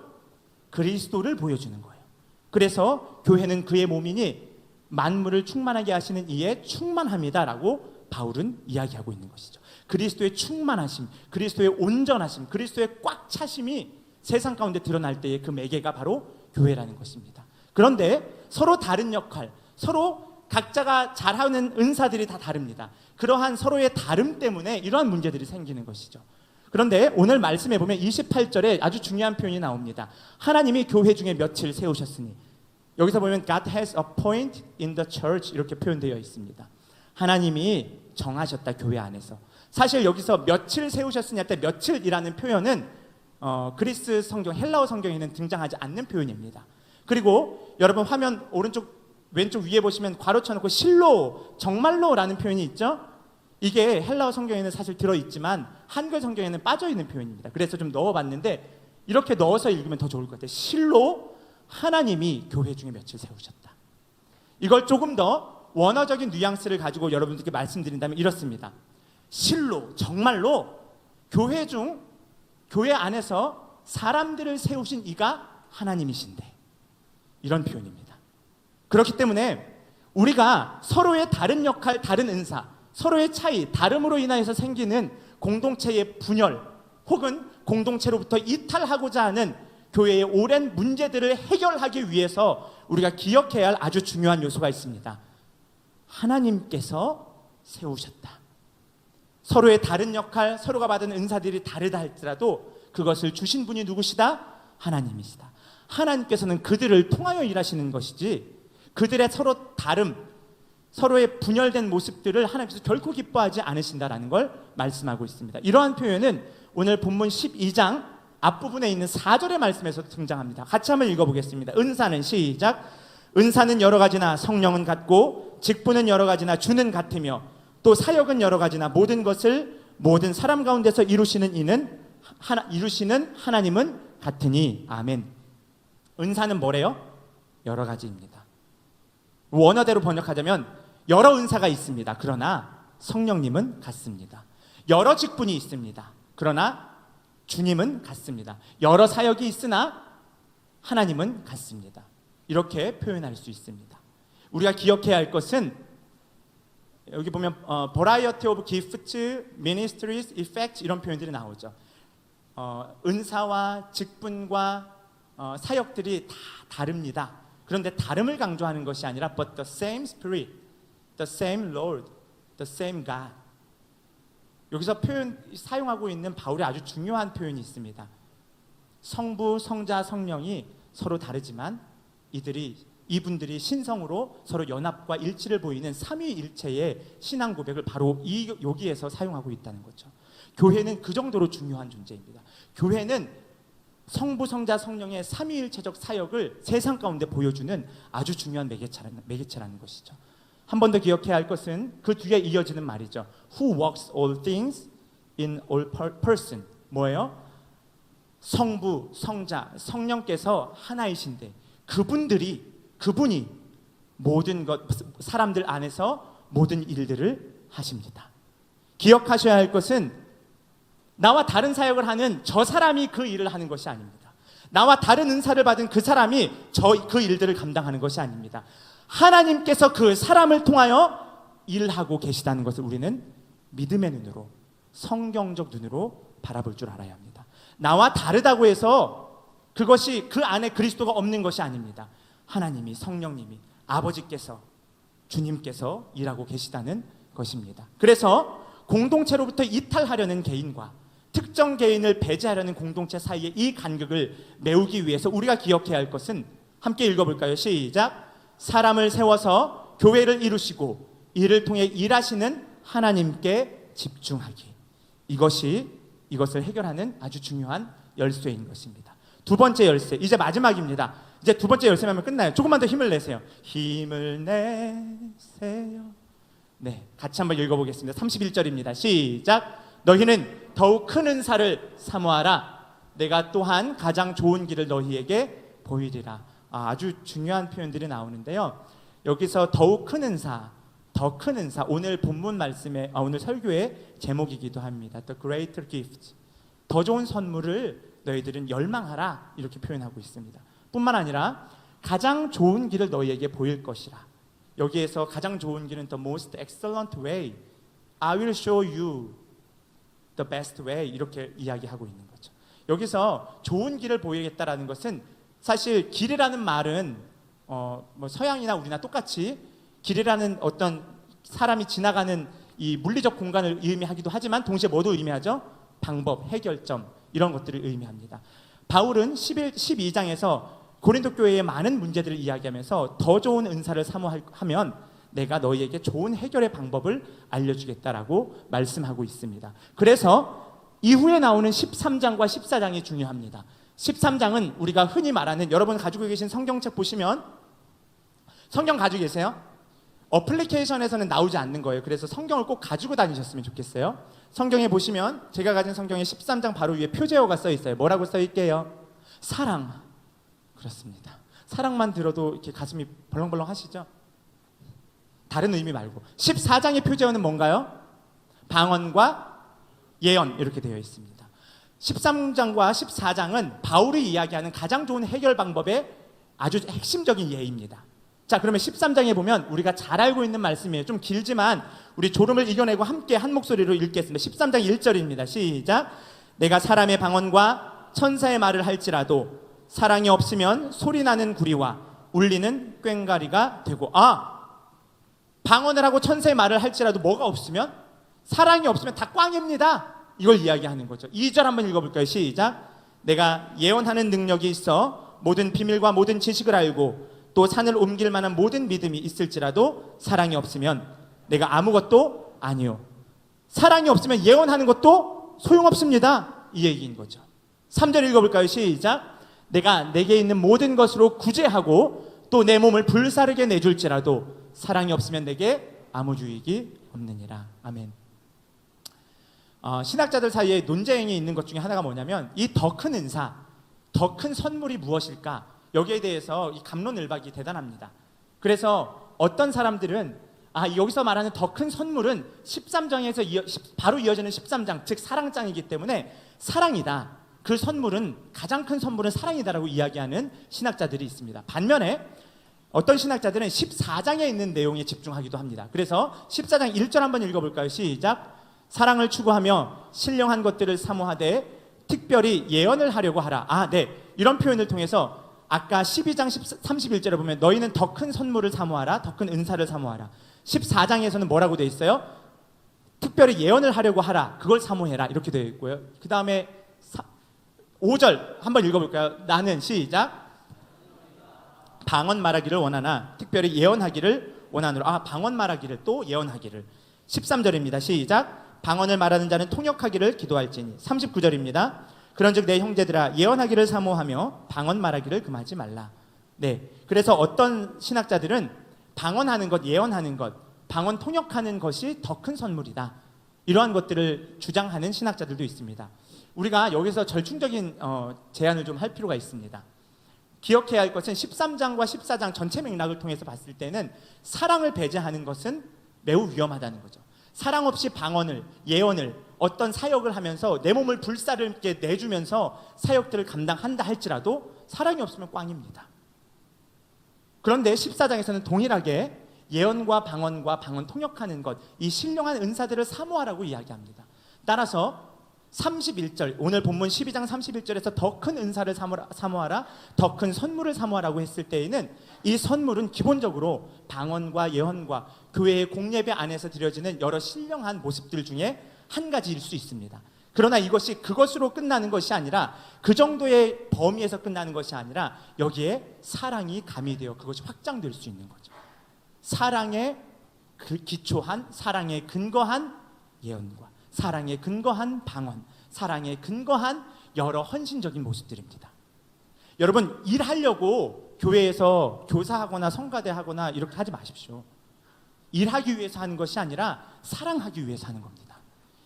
그리스도를 보여주는 거예요. 그래서 교회는 그의 몸이니 만물을 충만하게 하시는 이의 충만함이다라고 바울은 이야기하고 있는 것이죠. 그리스도의 충만하심, 그리스도의 온전하심, 그리스도의 꽉 차심이 세상 가운데 드러날 때의 그 매개가 바로 교회라는 것입니다. 그런데 서로 다른 역할, 서로 각자가 잘하는 은사들이 다 다릅니다. 그러한 서로의 다름 때문에 이러한 문제들이 생기는 것이죠. 그런데 오늘 말씀해 보면 28절에 아주 중요한 표현이 나옵니다. 하나님이 교회 중에 며칠 세우셨으니, 여기서 보면 God has appointed in the church 이렇게 표현되어 있습니다. 하나님이 정하셨다, 교회 안에서. 사실 여기서 며칠 세우셨으니 할 때 며칠이라는 표현은 그리스 성경, 헬라어 성경에는 등장하지 않는 표현입니다. 그리고 여러분 화면 오른쪽 왼쪽 위에 보시면 괄호 쳐놓고 실로, 정말로라는 표현이 있죠. 이게 헬라어 성경에는 사실 들어있지만 한글 성경에는 빠져있는 표현입니다. 그래서 좀 넣어봤는데 이렇게 넣어서 읽으면 더 좋을 것 같아요. 실로 하나님이 교회 중에 며칠 세우셨다. 이걸 조금 더 원어적인 뉘앙스를 가지고 여러분들께 말씀드린다면 이렇습니다. 실로, 정말로 교회 안에서 사람들을 세우신 이가 하나님이신데, 이런 표현입니다. 그렇기 때문에 우리가 서로의 다른 역할, 다른 은사, 서로의 차이, 다름으로 인하여서 생기는 공동체의 분열 혹은 공동체로부터 이탈하고자 하는 교회의 오랜 문제들을 해결하기 위해서 우리가 기억해야 할 아주 중요한 요소가 있습니다. 하나님께서 세우셨다. 서로의 다른 역할, 서로가 받은 은사들이 다르다 할지라도 그것을 주신 분이 누구시다? 하나님이시다. 하나님께서는 그들을 통하여 일하시는 것이지 그들의 서로 다름, 서로의 분열된 모습들을 하나님께서 결코 기뻐하지 않으신다라는 걸 말씀하고 있습니다. 이러한 표현은 오늘 본문 12장 앞부분에 있는 4절의 말씀에서 등장합니다. 같이 한번 읽어보겠습니다. 은사는 시작. 은사는 여러 가지나 성령은 같고 직분은 여러 가지나 주는 같으며 또 사역은 여러 가지나 모든 것을 모든 사람 가운데서 이루시는 하나님은 같으니. 아멘. 은사는 뭐래요? 여러 가지입니다. 원어대로 번역하자면 여러 은사가 있습니다. 그러나 성령님은 같습니다. 여러 직분이 있습니다. 그러나 주님은 같습니다. 여러 사역이 있으나 하나님은 같습니다. 이렇게 표현할 수 있습니다. 우리가 기억해야 할 것은 여기 보면 variety of gifts, ministries, effects 이런 표현들이 나오죠. 은사와 직분과 사역들이 다 다릅니다. 그런데 다름을 강조하는 것이 아니라 but the same Spirit, the same Lord, the same God. 여기서 사용하고 있는 바울의 아주 중요한 표현이 있습니다. 성부, 성자, 성령이 서로 다르지만 이분들이 신성으로 서로 연합과 일치를 보이는 삼위일체의 신앙 고백을 바로 여기에서 사용하고 있다는 거죠. 교회는 그 정도로 중요한 존재입니다. 교회는 성부, 성자, 성령의 삼위일체적 사역을 세상 가운데 보여주는 아주 중요한 매개체라는 것이죠. 한 번 더 기억해야 할 것은 그 뒤에 이어지는 말이죠. Who works all things in all person. 뭐예요? 성부, 성자, 성령께서 하나이신데 그분이 모든 것, 사람들 안에서 모든 일들을 하십니다. 기억하셔야 할 것은 나와 다른 사역을 하는 저 사람이 그 일을 하는 것이 아닙니다. 나와 다른 은사를 받은 그 사람이 그 일들을 감당하는 것이 아닙니다. 하나님께서 그 사람을 통하여 일하고 계시다는 것을 우리는 믿음의 눈으로, 성경적 눈으로 바라볼 줄 알아야 합니다. 나와 다르다고 해서 그것이 그 안에 그리스도가 없는 것이 아닙니다. 하나님이, 성령님이, 아버지께서, 주님께서 일하고 계시다는 것입니다. 그래서 공동체로부터 이탈하려는 개인과 특정 개인을 배제하려는 공동체 사이의 이 간극을 메우기 위해서 우리가 기억해야 할 것은, 함께 읽어볼까요? 시작. 사람을 세워서 교회를 이루시고 이를 통해 일하시는 하나님께 집중하기. 이것을 해결하는 아주 중요한 열쇠인 것입니다. 두 번째 열쇠, 이제 마지막입니다. 이제 두 번째 열쇠만 하면 끝나요. 조금만 더 힘을 내세요. 힘을 내세요. 네, 같이 한번 읽어보겠습니다. 31절입니다. 시작. 너희는 더욱 큰 은사를 사모하라. 내가 또한 가장 좋은 길을 너희에게 보이리라. 아주 중요한 표현들이 나오는데요. 여기서 더욱 큰 은사, 더 큰 은사, 오늘 본문 말씀의 오늘 설교의 제목이기도 합니다. The greater gift, 더 좋은 선물을 너희들은 열망하라, 이렇게 표현하고 있습니다. 뿐만 아니라 가장 좋은 길을 너희에게 보일 것이라. 여기에서 가장 좋은 길은 the most excellent way, I will show you the best way, 이렇게 이야기하고 있는 거죠. 여기서 좋은 길을 보이겠다라는 것은, 사실 길이라는 말은 뭐 서양이나 우리나 똑같이 길이라는 어떤 사람이 지나가는 이 물리적 공간을 의미하기도 하지만 동시에 뭐도 의미하죠? 방법, 해결점, 이런 것들을 의미합니다. 바울은 12장에서 고린도 교회의 많은 문제들을 이야기하면서 더 좋은 은사를 사모하면 내가 너희에게 좋은 해결의 방법을 알려주겠다라고 말씀하고 있습니다. 그래서 이후에 나오는 13장과 14장이 중요합니다. 13장은 우리가 흔히 말하는, 여러분 가지고 계신 성경책 보시면, 성경 가지고 계세요? 어플리케이션에서는 나오지 않는 거예요. 그래서 성경을 꼭 가지고 다니셨으면 좋겠어요. 성경에 보시면 제가 가진 성경의 13장 바로 위에 표제어가 써 있어요. 뭐라고 써 있게요? 사랑. 그렇습니다. 사랑만 들어도 이렇게 가슴이 벌렁벌렁 하시죠? 다른 의미 말고. 14장의 표제어는 뭔가요? 방언과 예언, 이렇게 되어 있습니다. 13장과 14장은 바울이 이야기하는 가장 좋은 해결 방법의 아주 핵심적인 예입니다. 자, 그러면 13장에 보면 우리가 잘 알고 있는 말씀이에요. 좀 길지만 우리 졸음을 이겨내고 함께 한 목소리로 읽겠습니다. 13장 1절입니다. 시작. 내가 사람의 방언과 천사의 말을 할지라도 사랑이 없으면 소리나는 구리와 울리는 꽹과리가 되고. 방언을 하고 천사의 말을 할지라도 뭐가 없으면, 사랑이 없으면 다 꽝입니다. 이걸 이야기하는 거죠. 2절 한번 읽어볼까요? 시작. 내가 예언하는 능력이 있어 모든 비밀과 모든 지식을 알고 또 산을 옮길 만한 모든 믿음이 있을지라도 사랑이 없으면 내가 아무것도 아니요. 사랑이 없으면 예언하는 것도 소용없습니다. 이 얘기인 거죠. 3절 읽어볼까요? 시작. 내가 내게 있는 모든 것으로 구제하고 또 내 몸을 불사르게 내줄지라도 사랑이 없으면 내게 아무 유익이 없느니라. 아멘. 신학자들 사이에 논쟁이 있는 것 중에 하나가 뭐냐면, 이 더 큰 은사, 더 큰 선물이 무엇일까? 여기에 대해서 이 갑론을박이 대단합니다. 그래서 어떤 사람들은 여기서 말하는 더 큰 선물은 13장에서 바로 이어지는 13장, 즉 사랑장이기 때문에 사랑이다. 그 선물은, 가장 큰 선물은 사랑이다라고 이야기하는 신학자들이 있습니다. 반면에 어떤 신학자들은 14장에 있는 내용에 집중하기도 합니다. 그래서 14장 1절 한번 읽어볼까요? 시작. 사랑을 추구하며 신령한 것들을 사모하되 특별히 예언을 하려고 하라. 네. 이런 표현을 통해서 아까 12장 31절에 보면 너희는 더 큰 선물을 사모하라, 더 큰 은사를 사모하라. 14장에서는 뭐라고 되어 있어요? 특별히 예언을 하려고 하라, 그걸 사모해라, 이렇게 되어 있고요. 그 다음에 5절 한번 읽어볼까요? 나는, 시작. 방언 말하기를 원하나 특별히 예언하기를 원하노라. 방언 말하기를 또 예언하기를. 13절입니다. 시작. 방언을 말하는 자는 통역하기를 기도할지니. 39절입니다. 그런즉 내 형제들아 예언하기를 사모하며 방언 말하기를 금하지 말라. 네. 그래서 어떤 신학자들은 방언하는 것, 예언하는 것, 방언 통역하는 것이 더 큰 선물이다. 이러한 것들을 주장하는 신학자들도 있습니다. 우리가 여기서 절충적인 제안을 좀 할 필요가 있습니다. 기억해야 할 것은 13장과 14장 전체 맥락을 통해서 봤을 때는 사랑을 배제하는 것은 매우 위험하다는 거죠. 사랑 없이 방언을, 예언을, 어떤 사역을 하면서 내 몸을 불사르게 내주면서 사역들을 감당한다 할지라도 사랑이 없으면 꽝입니다. 그런데 14장에서는 동일하게 예언과 방언 통역하는 것, 이 신령한 은사들을 사모하라고 이야기합니다. 따라서 31절, 오늘 본문 12장 31절에서 더 큰 은사를 사모하라, 더 큰 선물을 사모하라고 했을 때에는 이 선물은 기본적으로 방언과 예언과 교회의 공예배 안에서 드려지는 여러 신령한 모습들 중에 한 가지일 수 있습니다. 그러나 이것이 그것으로 끝나는 것이 아니라, 그 정도의 범위에서 끝나는 것이 아니라 여기에 사랑이 가미되어 그것이 확장될 수 있는 거죠. 사랑에 기초한, 사랑에 근거한 예언과 사랑에 근거한 방언, 사랑에 근거한 여러 헌신적인 모습들입니다. 여러분, 일하려고 교회에서 교사하거나 성가대하거나 이렇게 하지 마십시오. 일하기 위해서 하는 것이 아니라 사랑하기 위해서 하는 겁니다.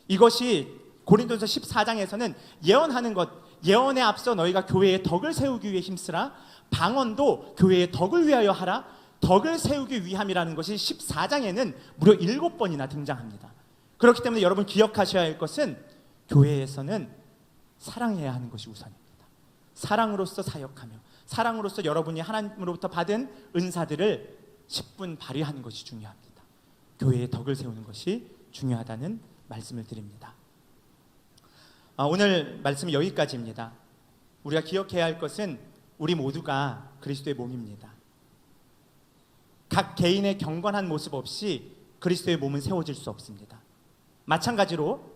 이것이 고린도서 14장에서는 예언하는 것, 예언에 앞서 너희가 교회의 덕을 세우기 위해 힘쓰라, 방언도 교회의 덕을 위하여 하라, 덕을 세우기 위함이라는 것이 14장에는 무려 7번이나 등장합니다. 그렇기 때문에 여러분 기억하셔야 할 것은 교회에서는 사랑해야 하는 것이 우선입니다. 사랑으로서 사역하며 사랑으로서 여러분이 하나님으로부터 받은 은사들을 10분 발휘하는 것이 중요합니다. 교회의 덕을 세우는 것이 중요하다는 말씀을 드립니다. 오늘 말씀은 여기까지입니다. 우리가 기억해야 할 것은 우리 모두가 그리스도의 몸입니다. 각 개인의 경건한 모습 없이 그리스도의 몸은 세워질 수 없습니다. 마찬가지로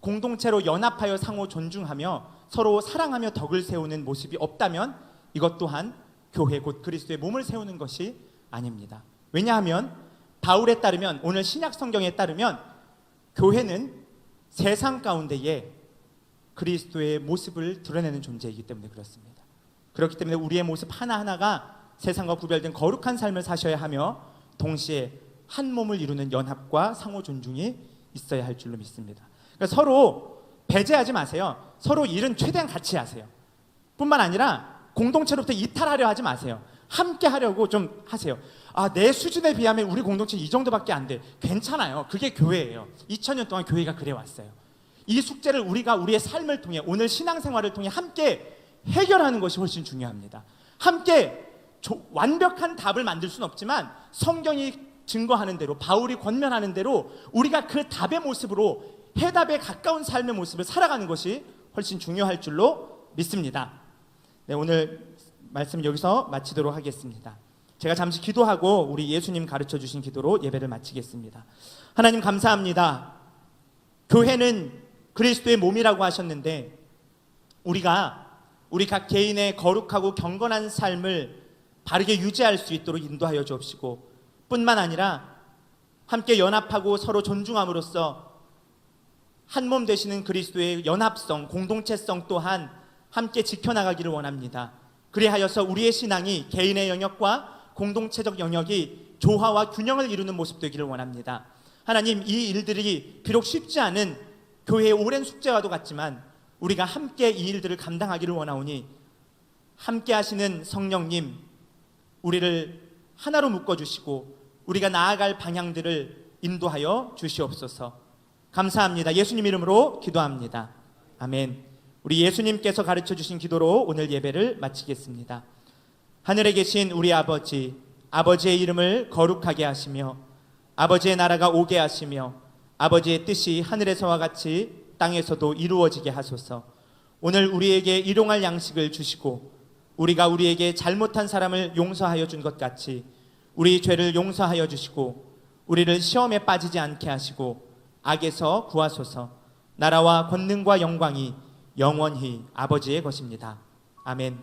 공동체로 연합하여 상호 존중하며 서로 사랑하며 덕을 세우는 모습이 없다면 이것 또한 교회 곧 그리스도의 몸을 세우는 것이 아닙니다. 왜냐하면 바울에 따르면, 오늘 신약 성경에 따르면 교회는 세상 가운데에 그리스도의 모습을 드러내는 존재이기 때문에 그렇습니다. 그렇기 때문에 우리의 모습 하나하나가 세상과 구별된 거룩한 삶을 사셔야 하며 동시에 한 몸을 이루는 연합과 상호 존중이 있어야 할 줄로 믿습니다. 그러니까 서로 배제하지 마세요. 서로 일은 최대한 같이 하세요. 뿐만 아니라 공동체로부터 이탈하려 하지 마세요. 함께 하려고 좀 하세요. 내 수준에 비하면 우리 공동체 이 정도밖에 안 돼. 괜찮아요. 그게 교회예요. 2000년 동안 교회가 그래 왔어요. 이 숙제를 우리가 우리의 삶을 통해, 오늘 신앙생활을 통해 함께 해결하는 것이 훨씬 중요합니다. 함께 완벽한 답을 만들 수는 없지만 성경이 증거하는 대로, 바울이 권면하는 대로 우리가 그 답의 모습으로, 해답에 가까운 삶의 모습을 살아가는 것이 훨씬 중요할 줄로 믿습니다. 네, 오늘 말씀 여기서 마치도록 하겠습니다. 제가 잠시 기도하고 우리 예수님 가르쳐 주신 기도로 예배를 마치겠습니다. 하나님 감사합니다. 교회는 그리스도의 몸이라고 하셨는데 우리 각 개인의 거룩하고 경건한 삶을 바르게 유지할 수 있도록 인도하여 주옵시고, 뿐만 아니라 함께 연합하고 서로 존중함으로써 한 몸 되시는 그리스도의 연합성, 공동체성 또한 함께 지켜나가기를 원합니다. 그리하여서 우리의 신앙이 개인의 영역과 공동체적 영역이 조화와 균형을 이루는 모습 되기를 원합니다. 하나님, 이 일들이 비록 쉽지 않은 교회의 오랜 숙제와도 같지만 우리가 함께 이 일들을 감당하기를 원하오니 함께 하시는 성령님, 우리를 하나로 묶어주시고 우리가 나아갈 방향들을 인도하여 주시옵소서. 감사합니다. 예수님 이름으로 기도합니다. 아멘. 우리 예수님께서 가르쳐 주신 기도로 오늘 예배를 마치겠습니다. 하늘에 계신 우리 아버지, 아버지의 이름을 거룩하게 하시며 아버지의 나라가 오게 하시며 아버지의 뜻이 하늘에서와 같이 땅에서도 이루어지게 하소서. 오늘 우리에게 일용할 양식을 주시고 우리가 우리에게 잘못한 사람을 용서하여 준 것 같이 우리 죄를 용서하여 주시고 우리를 시험에 빠지지 않게 하시고 악에서 구하소서. 나라와 권능과 영광이 영원히 아버지의 것입니다. 아멘.